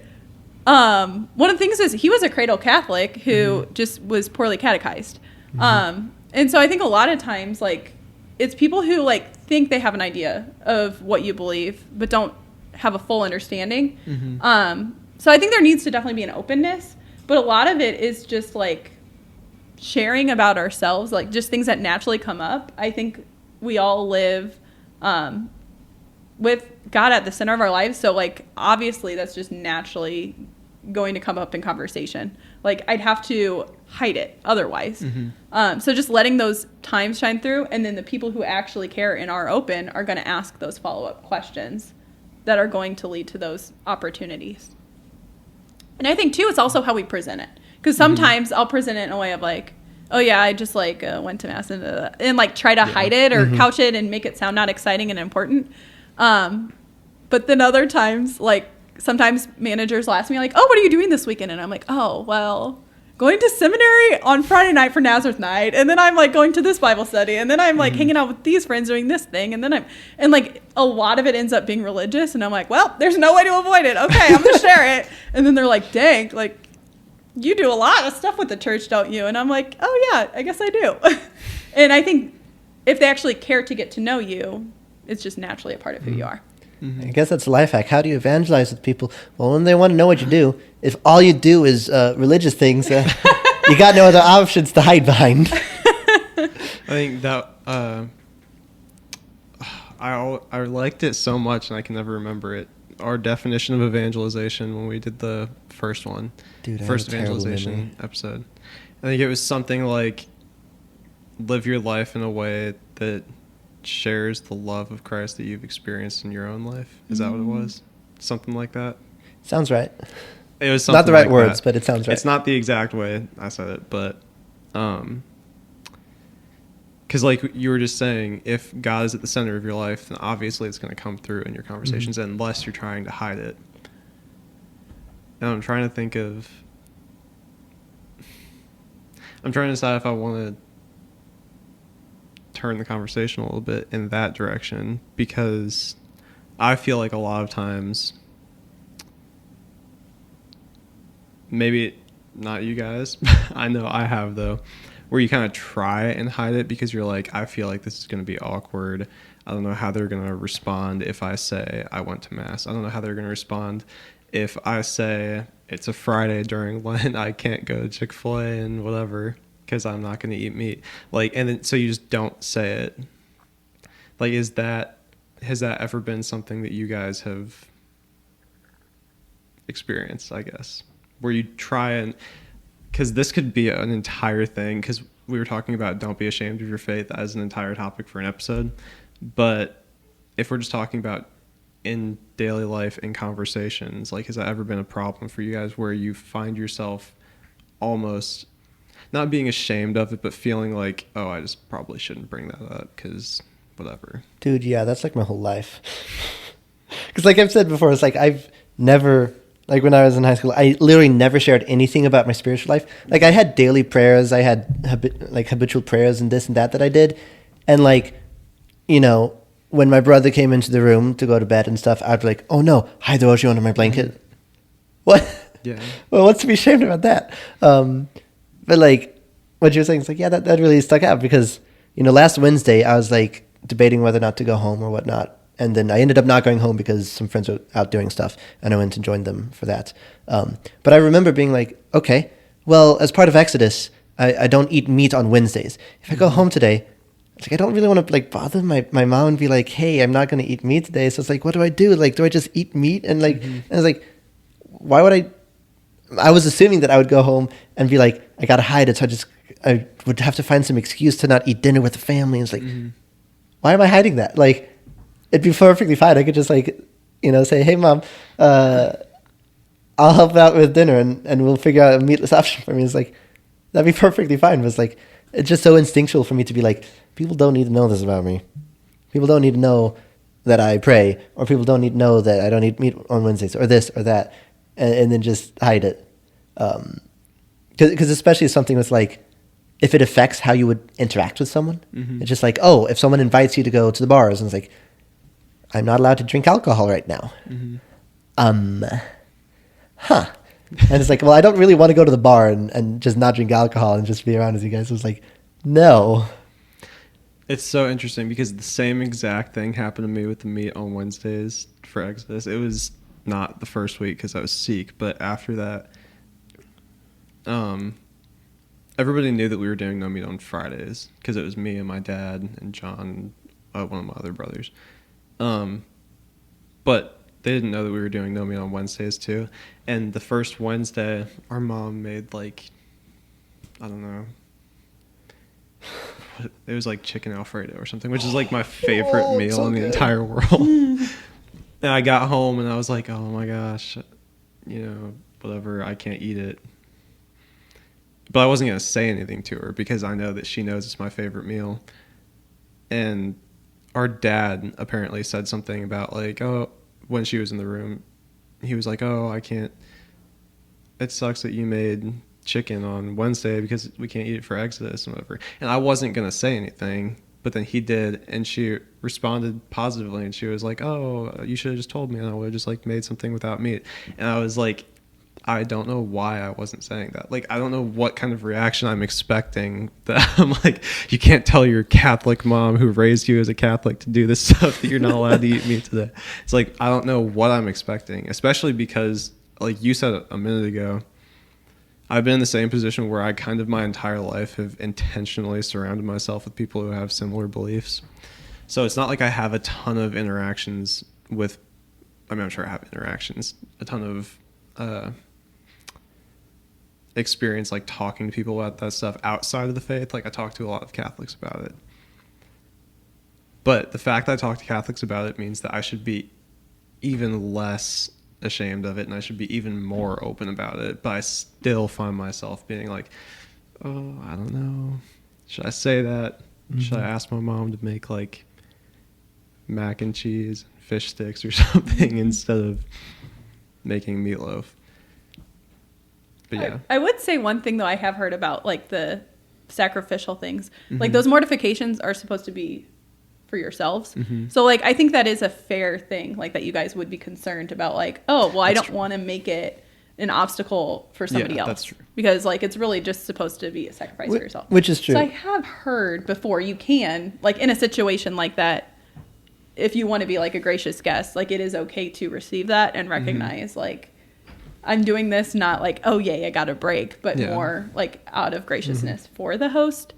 one of the things is, he was a cradle Catholic who just was poorly catechized. And so I think a lot of times, like, it's people who like think they have an idea of what you believe, but don't have a full understanding. So I think there needs to definitely be an openness, but a lot of it is just like sharing about ourselves, like just things that naturally come up. I think we all live with God at the center of our lives. So like, obviously that's just naturally going to come up in conversation. Like, I'd have to hide it otherwise. So just letting those times shine through, and then the people who actually care and are open are going to ask those follow-up questions that are going to lead to those opportunities. And I think too, it's also how we present it. Because sometimes I'll present it in a way of like, oh yeah, I just like went to Mass and like try to hide it or couch it and make it sound not exciting and important. But then other times, like, sometimes managers will ask me like, oh, what are you doing this weekend? And I'm like, oh, well, going to seminary on Friday night for Nazareth night. And then I'm like going to this Bible study. And then I'm like hanging out with these friends doing this thing. And then and like a lot of it ends up being religious. And I'm like, well, there's no way to avoid it. Okay, I'm going to share it. And then they're like, dang, like, you do a lot of stuff with the church, don't you? And I'm like, oh yeah, I guess I do. And I think if they actually care to get to know you, it's just naturally a part of who you are. I guess that's a life hack. How do you evangelize with people? Well, when they want to know what you do, if all you do is religious things, you got no other options to hide behind. I think that I liked it so much, and I can never remember it. Our definition of evangelization when we did the first one, Dude, first evangelization episode. I think it was something like, live your life in a way that shares the love of Christ that you've experienced in your own life. Is that what it was? Something like that? Sounds right. It was something not the right like words, that. But it sounds right. It's not the exact way I said it, but because like you were just saying, if God is at the center of your life, then obviously it's going to come through in your conversations, unless you're trying to hide it. And I'm trying to decide if I want to turn the conversation a little bit in that direction, because I feel like a lot of times, maybe not you guys, I know I have though, where you kind of try and hide it because you're like, I feel like this is going to be awkward. I don't know how they're going to respond if I say I went to Mass. I don't know how they're going to respond if I say it's a Friday during Lent, I can't go to Chick-fil-A and whatever, because I'm not going to eat meat. Like, and then so you just don't say it. Like, has that ever been something that you guys have experienced, I guess, where you try and, because this could be an entire thing, because we were talking about don't be ashamed of your faith as an entire topic for an episode. But if we're just talking about in daily life, in conversations, like, has that ever been a problem for you guys where you find yourself almost not being ashamed of it, but feeling like, oh, I just probably shouldn't bring that up because whatever? Dude, yeah, that's like my whole life. Because like I've said before, it's like I've never, like when I was in high school, I literally never shared anything about my spiritual life. Like I had daily prayers, I had habitual prayers and this and that I did. And like, you know, when my brother came into the room to go to bed and stuff, I'd be like, oh no, hide the rosary under my blanket. What? Yeah. Well, what's to be ashamed about that? But like what you were saying, it's like, yeah, that really stuck out because, you know, last Wednesday I was like debating whether or not to go home or whatnot. And then I ended up not going home because some friends were out doing stuff, and I went and joined them for that. But I remember being like, okay, well, as part of Exodus, I don't eat meat on Wednesdays. If I go home today, it's like I don't really want to like bother my mom and be like, hey, I'm not going to eat meat today. So it's like, what do I do? Like, do I just eat meat? And like, and it's like, why would I was assuming that I would go home and be like, I got to hide it. So I would have to find some excuse to not eat dinner with the family. And it's like, why am I hiding that? Like, it'd be perfectly fine. I could just like, say, hey, Mom, I'll help out with dinner and we'll figure out a meatless option for me. It's like, that'd be perfectly fine. But it's like, it's just so instinctual for me to be like, people don't need to know this about me. People don't need to know that I pray, or people don't need to know that I don't eat meat on Wednesdays, or this or that, and then just hide it. Because especially something with like, if it affects how you would interact with someone, it's just like, oh, if someone invites you to go to the bars, and it's like, I'm not allowed to drink alcohol right now. And it's like, well, I don't really want to go to the bar and just not drink alcohol and just be around with you guys. It was like, no. It's so interesting because the same exact thing happened to me with the meat on Wednesdays for Exodus. It was not the first week because I was Sikh, but after that, everybody knew that we were doing no meat on Fridays because it was me and my dad and John, one of my other brothers. But they didn't know that we were doing no meat on Wednesdays too. And the first Wednesday, our mom made like, I don't know, it was like chicken Alfredo or something, which is like my favorite meal so in the entire world. And I got home and I was like, oh my gosh, whatever, I can't eat it. But I wasn't going to say anything to her because I know that she knows it's my favorite meal. And our dad apparently said something about like, oh, when she was in the room, he was like, oh, I can't, it sucks that you made chicken on Wednesday because we can't eat it for Exodus and whatever. And I wasn't going to say anything, but then he did, and she responded positively, and she was like, oh, you should have just told me, and I would have just like made something without meat. And I was like, I don't know why I wasn't saying that. Like, I don't know what kind of reaction I'm expecting that I'm like, you can't tell your Catholic mom who raised you as a Catholic to do this stuff that you're not allowed to eat meat today. It's like, I don't know what I'm expecting, especially because, like you said a minute ago, I've been in the same position where I kind of my entire life have intentionally surrounded myself with people who have similar beliefs. So it's not like I have a ton of interactions with, I mean, I'm sure I have interactions, a ton of experience like talking to people about that stuff outside of the faith. Like I talk to a lot of Catholics about it. But the fact that I talk to Catholics about it means that I should be even less ashamed of it, and I should be even more open about it. But I still find myself being like, oh, I don't know, should I say that? Should I ask my mom to make like mac and cheese, fish sticks or something instead of making meatloaf? But yeah, I would say one thing though, I have heard about like the sacrificial things, like those mortifications are supposed to be for yourselves. So like I think that is a fair thing, like that you guys would be concerned about, like, oh well, I don't want to make it an obstacle for somebody else. That's true. Because like it's really just supposed to be a sacrifice for yourself. Which is true. So I have heard before you can, like in a situation like that, if you want to be like a gracious guest, like it is okay to receive that and recognize like I'm doing this not like, oh yay, I got a break, but more like out of graciousness for the host.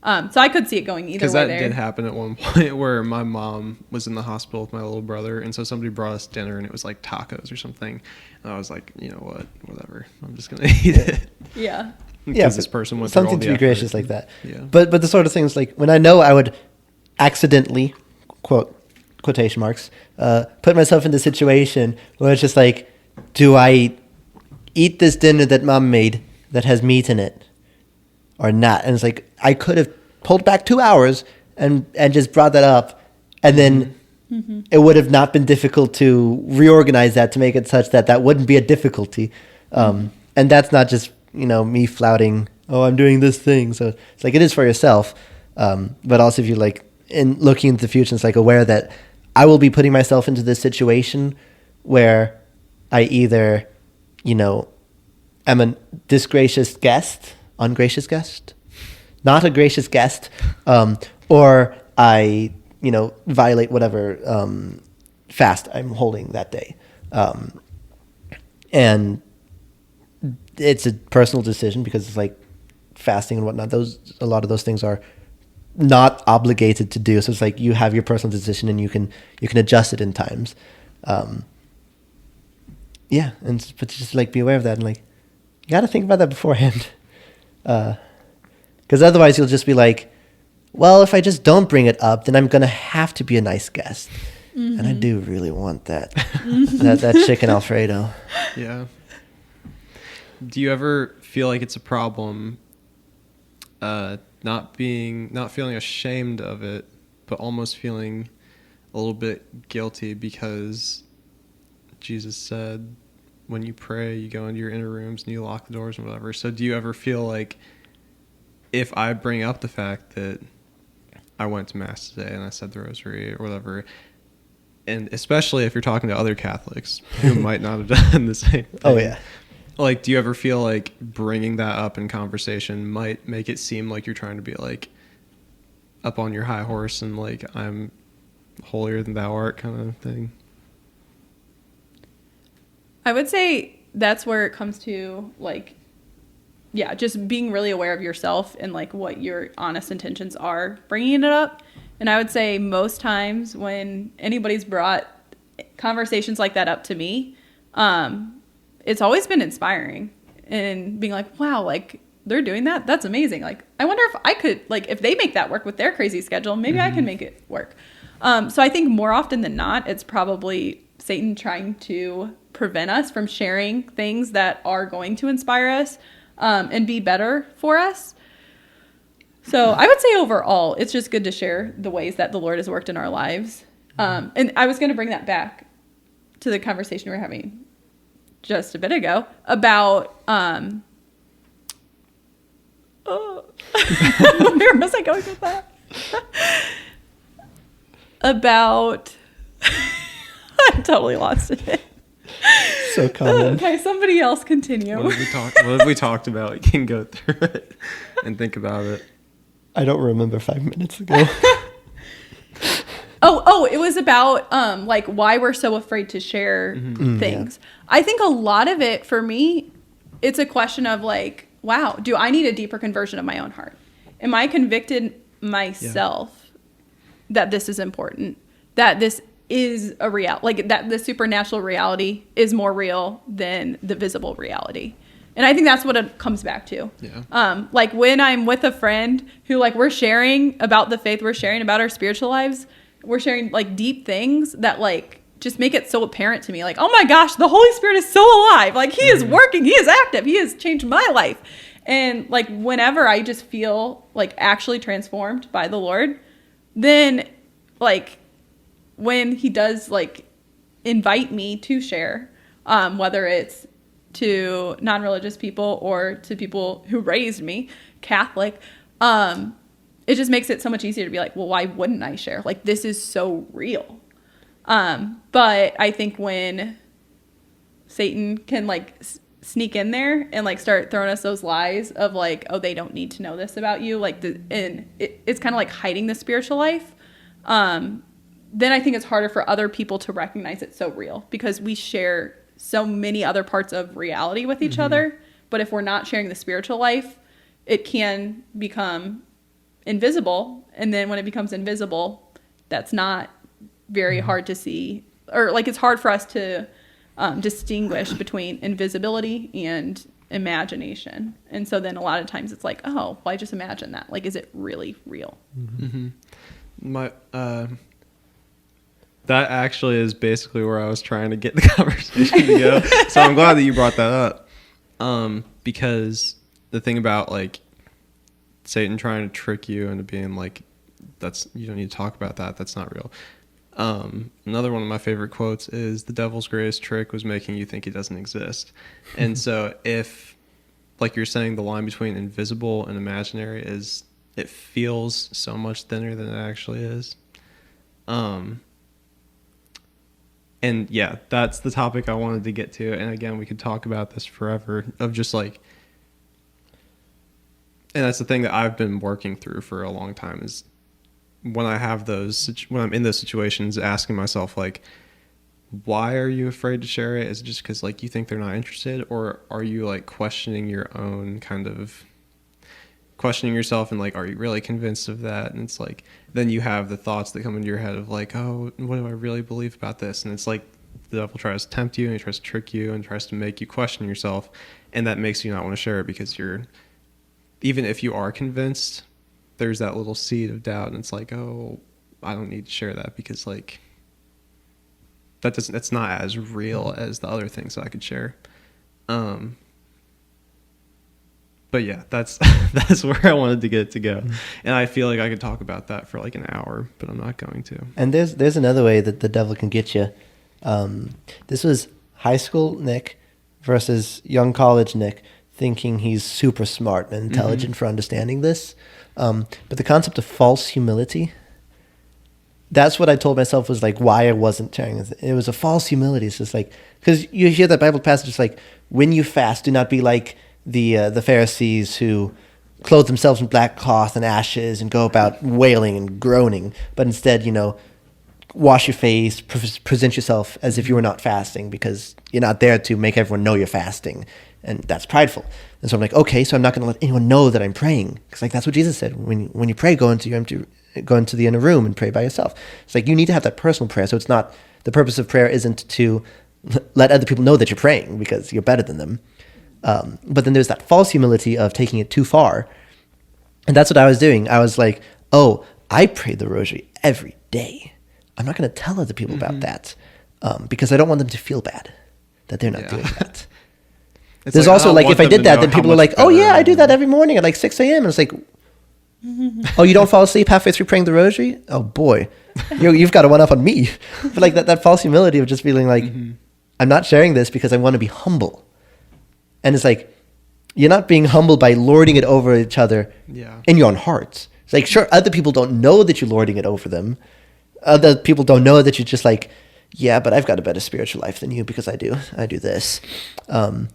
So I could see it going either way there. Because that did happen at one point where my mom was in the hospital with my little brother, and so somebody brought us dinner, and it was like tacos or something. And I was like, you know what, whatever, I'm just gonna eat it. Yeah. Because this person went something through to all be gracious like that. Yeah. But the sort of things like when I know I would accidentally, quotation marks, put myself in the situation where it's just like, do I eat this dinner that mom made that has meat in it or not? And it's like, I could have pulled back 2 hours and just brought that up, and then it would have not been difficult to reorganize that to make it such that that wouldn't be a difficulty. And that's not just, me flouting, oh, I'm doing this thing. So it's like, it is for yourself. But also if you're like in looking into the future, it's like aware that I will be putting myself into this situation where I either, am a disgracious guest, ungracious guest, not a gracious guest, or I violate whatever fast I'm holding that day. And it's a personal decision because it's like fasting and whatnot. A lot of those things are not obligated to do. So it's like you have your personal decision and you can adjust it in times. But just like be aware of that and like you got to think about that beforehand. Because otherwise you'll just be like, well, if I just don't bring it up, then I'm going to have to be a nice guest. Mm-hmm. And I do really want that. that chicken Alfredo. Yeah. Do you ever feel like it's a problem not feeling ashamed of it, but almost feeling a little bit guilty because Jesus said when you pray, you go into your inner rooms and you lock the doors and whatever. So do you ever feel like if I bring up the fact that I went to Mass today and I said the rosary or whatever, and especially if you're talking to other Catholics who might not have done the same thing. Oh, yeah. Like, do you ever feel like bringing that up in conversation might make it seem like you're trying to be like up on your high horse and like I'm holier than thou art kind of thing? I would say that's where it comes to like, yeah, just being really aware of yourself and like what your honest intentions are bringing it up. And I would say most times when anybody's brought conversations like that up to me, it's always been inspiring and being like, wow, like they're doing that. That's amazing. Like, I wonder if I could, like, if they make that work with their crazy schedule, maybe I can make it work. So I think more often than not, it's probably Satan trying to prevent us from sharing things that are going to inspire us and be better for us. So I would say overall, it's just good to share the ways that the Lord has worked in our lives. And I was going to bring that back to the conversation we were having just a bit ago about, where was I going with that? About, I totally lost it. So common. Okay, somebody else continue. What have we talked about? You can go through it and think about it. I don't remember 5 minutes ago. Oh, it was about like why we're so afraid to share things. Yeah. I think a lot of it for me, it's a question of like, wow, do I need a deeper conversion of my own heart? Am I convicted myself that this is important, that this is a real, like that the supernatural reality is more real than the visible reality? And I think that's what it comes back to. Yeah. Like when I'm with a friend who like we're sharing about the faith, we're sharing about our spiritual lives, we're sharing like deep things that like just make it so apparent to me. Like, oh my gosh, the Holy Spirit is so alive. Like he is working, he is active, he has changed my life. And like whenever I just feel like actually transformed by the Lord, then like when he does like invite me to share, whether it's to non-religious people or to people who raised me Catholic, it just makes it so much easier to be like, well, why wouldn't I share? Like, this is so real. But I think when Satan can like sneak in there and like start throwing us those lies of like, oh, they don't need to know this about you. Like it's kind of like hiding the spiritual life. Then I think it's harder for other people to recognize it's so real because we share so many other parts of reality with each other. But if we're not sharing the spiritual life, it can become invisible. And then when it becomes invisible, that's not very hard to see, or like it's hard for us to distinguish between invisibility and imagination. And so then a lot of times it's like, oh, well, I just imagine that. Like, is it really real? That actually is basically where I was trying to get the conversation to go. So I'm glad that you brought that up. Because the thing about like Satan trying to trick you into being like, you don't need to talk about that. That's not real. Another one of my favorite quotes is the devil's greatest trick was making you think he doesn't exist. And so if, like you're saying, the line between invisible and imaginary is, it feels so much thinner than it actually is. And yeah, that's the topic I wanted to get to. And again, we could talk about this forever of just like, and that's the thing that I've been working through for a long time is when I'm in those situations, asking myself, like, why are you afraid to share it? Is it just because, like, you think they're not interested, or are you, like, questioning yourself and, like, are you really convinced of that? And it's like, then you have the thoughts that come into your head of, like, oh, what do I really believe about this? And it's like the devil tries to tempt you, and he tries to trick you and tries to make you question yourself, and that makes you not want to share it, because even if you are convinced, there's that little seed of doubt, and it's like, oh, I don't need to share that, because, like, that's not as real as the other things that I could share. But yeah, that's where I wanted to get it to go. And I feel like I could talk about that for like an hour, but I'm not going to. And there's another way that the devil can get you. This was high school Nick versus young college Nick, thinking he's super smart and intelligent for understanding this. But the concept of false humility, that's what I told myself was like why I wasn't sharing this. It was a false humility. It's just like, because you hear that Bible passage, it's like, when you fast, do not be like the Pharisees who clothe themselves in black cloth and ashes and go about wailing and groaning, but instead, wash your face, present yourself as if you were not fasting, because you're not there to make everyone know you're fasting, and that's prideful. And so I'm like, okay, so I'm not going to let anyone know that I'm praying, because like that's what Jesus said. When you pray, go into the inner room and pray by yourself. It's like you need to have that personal prayer. So it's not, the purpose of prayer isn't to let other people know that you're praying because you're better than them. But then there's that false humility of taking it too far. And that's what I was doing. I was like, oh, I pray the rosary every day. I'm not going to tell other people about that because I don't want them to feel bad that they're not doing that. There's also like, if I did that, then people are like, oh yeah, I do that every morning at like 6 a.m. And it's like, oh, you don't fall asleep halfway through praying the rosary? Oh boy, you've got a one up on me. But like that false humility of just feeling like, I'm not sharing this because I want to be humble. And it's like, you're not being humble by lording it over each other in your own hearts. It's like, sure, other people don't know that you're lording it over them. Other people don't know that you're just like, yeah, but I've got a better spiritual life than you because I do this. And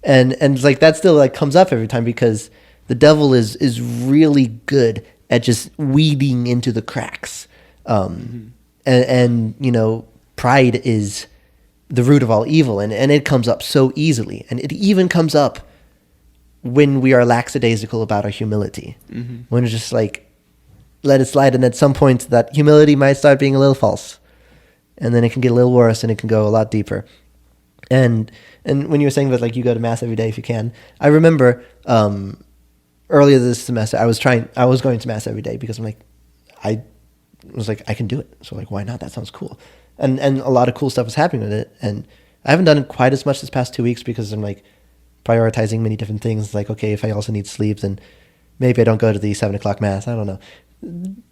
it's like, that still like comes up every time, because the devil is really good at just weeding into the cracks. And pride is the root of all evil, and it comes up so easily. And it even comes up when we are lackadaisical about our humility. When it's just like, let it slide, and at some point that humility might start being a little false. And then it can get a little worse, and it can go a lot deeper. And when you were saying that, like, you go to mass every day if you can, I remember earlier this semester I was going to mass every day because I can do it. So like, why not? That sounds cool. And a lot of cool stuff was happening with it. And I haven't done it quite as much this past 2 weeks because I'm like prioritizing many different things. Like, okay, if I also need sleep, then maybe I don't go to the 7 o'clock mass. I don't know.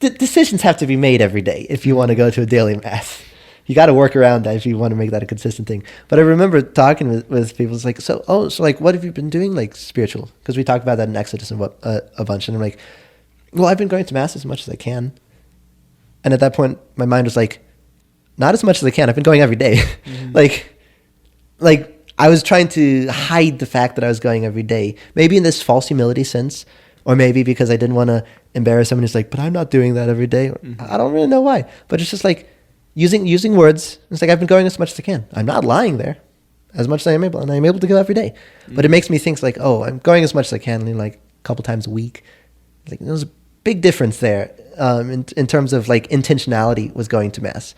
Decisions have to be made every day if you want to go to a daily mass. You got to work around that if you want to make that a consistent thing. But I remember talking with people. It's like, so like, what have you been doing, like, spiritual? Because we talked about that in Exodus and a bunch. And I'm like, well, I've been going to mass as much as I can. And at that point, my mind was like, not as much as I can. I've been going every day. like I was trying to hide the fact that I was going every day. Maybe in this false humility sense, or maybe because I didn't want to embarrass someone who's like, but I'm not doing that every day. I don't really know why. But it's just like using words. It's like, I've been going as much as I can. I'm not lying there as much as I am able, and I'm able to go every day. But it makes me think like, oh, I'm going as much as I can, like a couple times a week. Like, there's a big difference there in terms of like intentionality was going to mass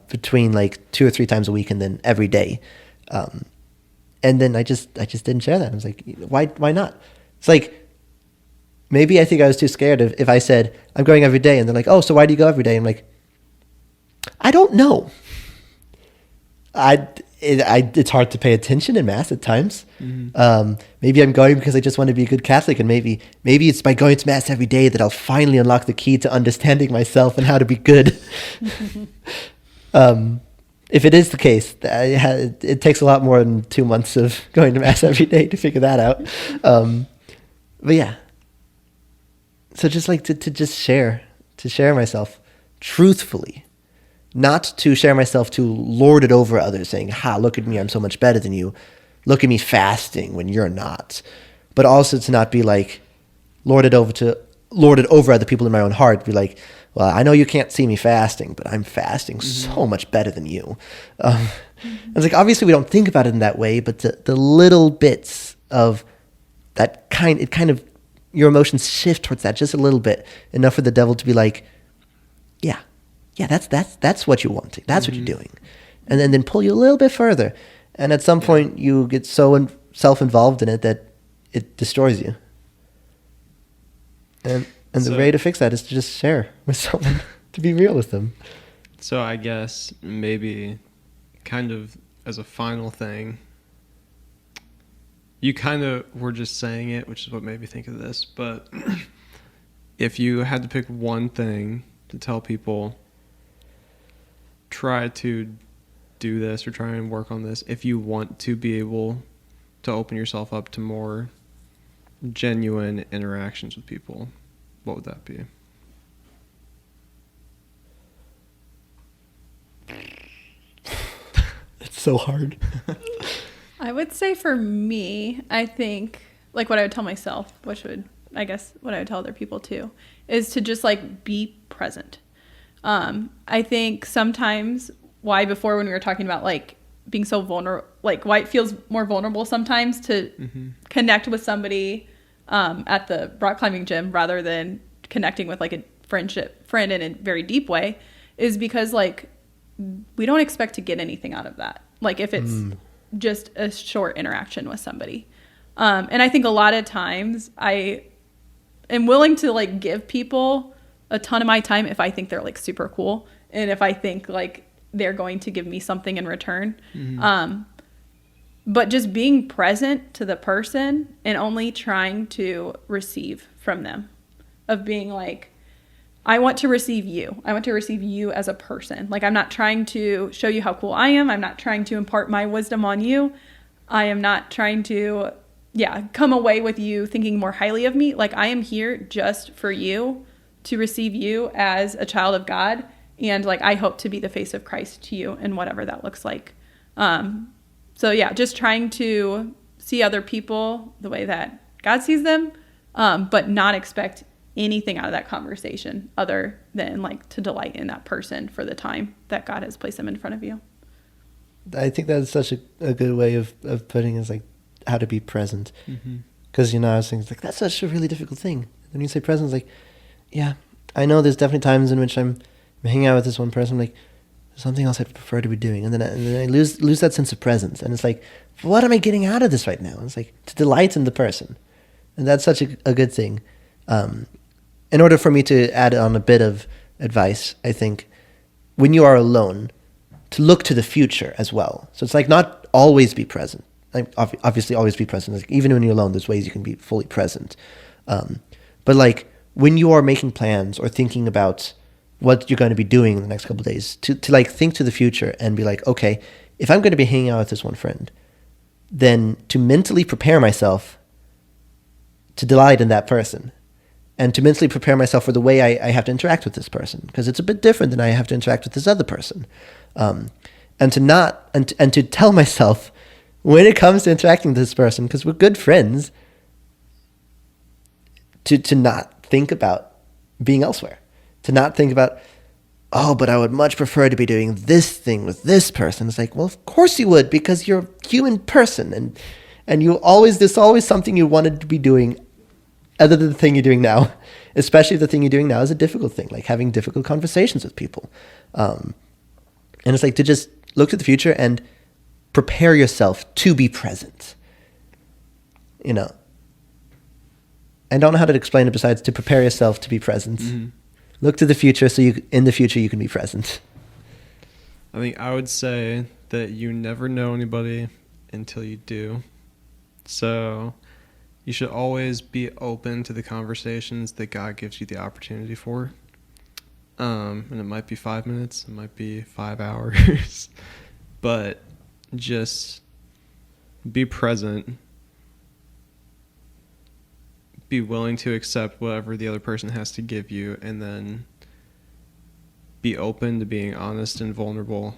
between like 2 or 3 times a week and then every day. And then I just didn't share that. I was like, why not? It's like, maybe I think I was too scared if I said I'm going every day, and they're like, oh, so why do you go every day? I'm like, I don't know. It's hard to pay attention in mass at times. Maybe I'm going because I just want to be a good Catholic, and maybe it's by going to mass every day that I'll finally unlock the key to understanding myself and how to be good. If it is the case, it takes a lot more than 2 months of going to mass every day to figure that out. But yeah. So just like to share myself truthfully, not to share myself to lord it over others, saying, ha, look at me, I'm so much better than you. Look at me fasting when you're not. But also to not be like, lord it over other people in my own heart. Be like, well, I know you can't see me fasting, but I'm fasting so much better than you. It's like, obviously we don't think about it in that way, but the little bits of that your emotions shift towards that just a little bit, enough for the devil to be like, yeah, that's what you're wanting. That's what you're doing. And then pull you a little bit further. And at some point you get so self-involved in it that it destroys you. And the way to fix that is to just share with someone, to be real with them. So I guess maybe kind of as a final thing, you kind of were just saying it, which is what made me think of this. But if you had to pick one thing to tell people, try to do this or try and work on this, if you want to be able to open yourself up to more genuine interactions with people, what would that be? It's so hard. I would say for me, I think like what I would tell myself, which would, I guess, what I would tell other people too, is to just like be present. I think sometimes why before when we were talking about like being so vulnerable, like why it feels more vulnerable sometimes to connect with somebody at the rock climbing gym rather than connecting with like a friend in a very deep way, is because like we don't expect to get anything out of that. Like if it's just a short interaction with somebody. And I think a lot of times I am willing to like give people a ton of my time if I think they're like super cool. And if I think like they're going to give me something in return. But just being present to the person and only trying to receive from them, of being like, I want to receive you. I want to receive you as a person. Like, I'm not trying to show you how cool I am. I'm not trying to impart my wisdom on you. I am not trying to, come away with you thinking more highly of me. Like, I am here just for you, to receive you as a child of God. And like, I hope to be the face of Christ to you, and whatever that looks like. Just trying to see other people the way that God sees them, but not expect anything out of that conversation other than like to delight in that person for the time that God has placed them in front of you. I think that's such a good way of putting it, is like how to be present. Because, I was thinking, like, that's such a really difficult thing. When you say present, it's like, yeah, I know there's definitely times in which I'm hanging out with this one person, I'm like, there's something else I'd prefer to be doing. And then I lose that sense of presence. And it's like, what am I getting out of this right now? And it's like, to delight in the person. And that's such a good thing. In order for me to add on a bit of advice, I think when you are alone, to look to the future as well. So it's like not always be present. Like obviously always be present. Like even when you're alone, there's ways you can be fully present. But like when you are making plans or thinking about what you're going to be doing in the next couple of days, to like think to the future and be like, okay, if I'm going to be hanging out with this one friend, then to mentally prepare myself to delight in that person. And to mentally prepare myself for the way I have to interact with this person, because it's a bit different than I have to interact with this other person. And to tell myself when it comes to interacting with this person, because we're good friends, to not think about being elsewhere, to not think about, oh, but I would much prefer to be doing this thing with this person. It's like, well, of course you would, because you're a human person, and there's always something you wanted to be doing other than the thing you're doing now, especially if the thing you're doing now is a difficult thing, like having difficult conversations with people. And it's like to just look to the future and prepare yourself to be present. I don't know how to explain it besides to prepare yourself to be present. Look to the future so in the future you can be present. I think I would say that you never know anybody until you do. So you should always be open to the conversations that God gives you the opportunity for. And it might be 5 minutes, it might be 5 hours, but just be present. Be willing to accept whatever the other person has to give you, and then be open to being honest and vulnerable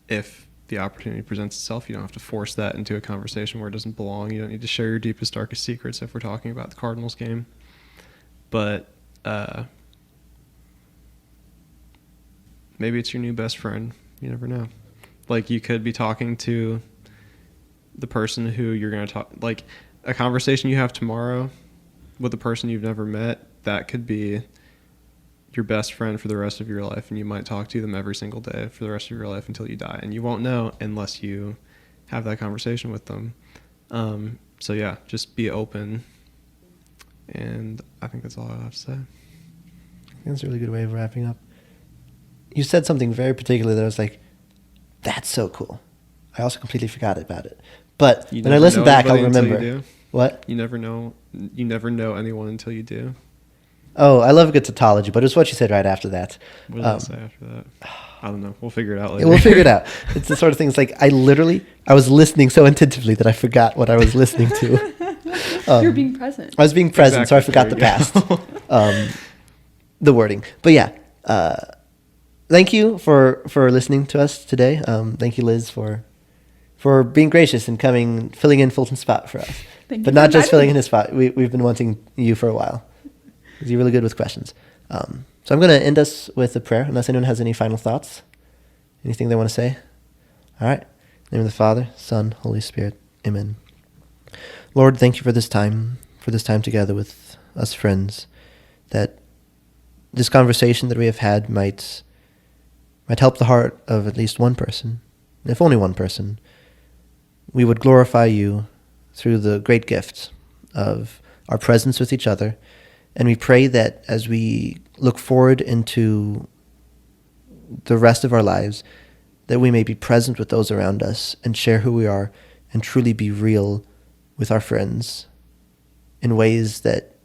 if the opportunity presents itself. You don't have to force that into a conversation where it doesn't belong. You don't need to share your deepest, darkest secrets if we're talking about the Cardinals game. But maybe it's your new best friend. You never know. Like, you could be talking to the person who you're going to talk, like a conversation you have tomorrow with a person you've never met, that could be your best friend for the rest of your life, and you might talk to them every single day for the rest of your life until you die, and you won't know unless you have that conversation with them. So yeah, just be open, and I think that's all I have to say. That's a really good way of wrapping up. You said something very particular that I was like, that's so cool. I also completely forgot about it. But when I listen back, I'll remember. What? You never know anyone until you do. Oh, I love a good tautology, but it's what you said right after that. What did I say after that? I don't know. We'll figure it out later. We'll figure it out. It's the sort of thing. It's like I was listening so attentively that I forgot what I was listening to. You're being present. I was being present, so I forgot the past. The wording. But yeah, thank you for listening to us today. Thank you, Liz, for being gracious and filling in Fulton's spot for us. But not just filling in his spot. We've been wanting you for a while. You're really good with questions. So I'm going to end us with a prayer, unless anyone has any final thoughts. Anything they want to say? All right. In the name of the Father, Son, Holy Spirit. Amen. Lord, thank you for this time together with us friends, that this conversation that we have had might help the heart of at least one person, if only one person. We would glorify you through the great gift of our presence with each other. And we pray that as we look forward into the rest of our lives, that we may be present with those around us and share who we are and truly be real with our friends in ways that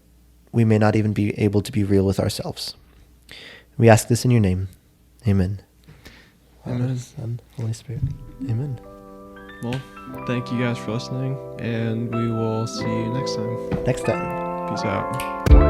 we may not even be able to be real with ourselves. We ask this in your name. Amen. Amen. Father, Son, Holy Spirit. Amen. Well, thank you guys for listening, and we will see you next time. Next time. Peace out.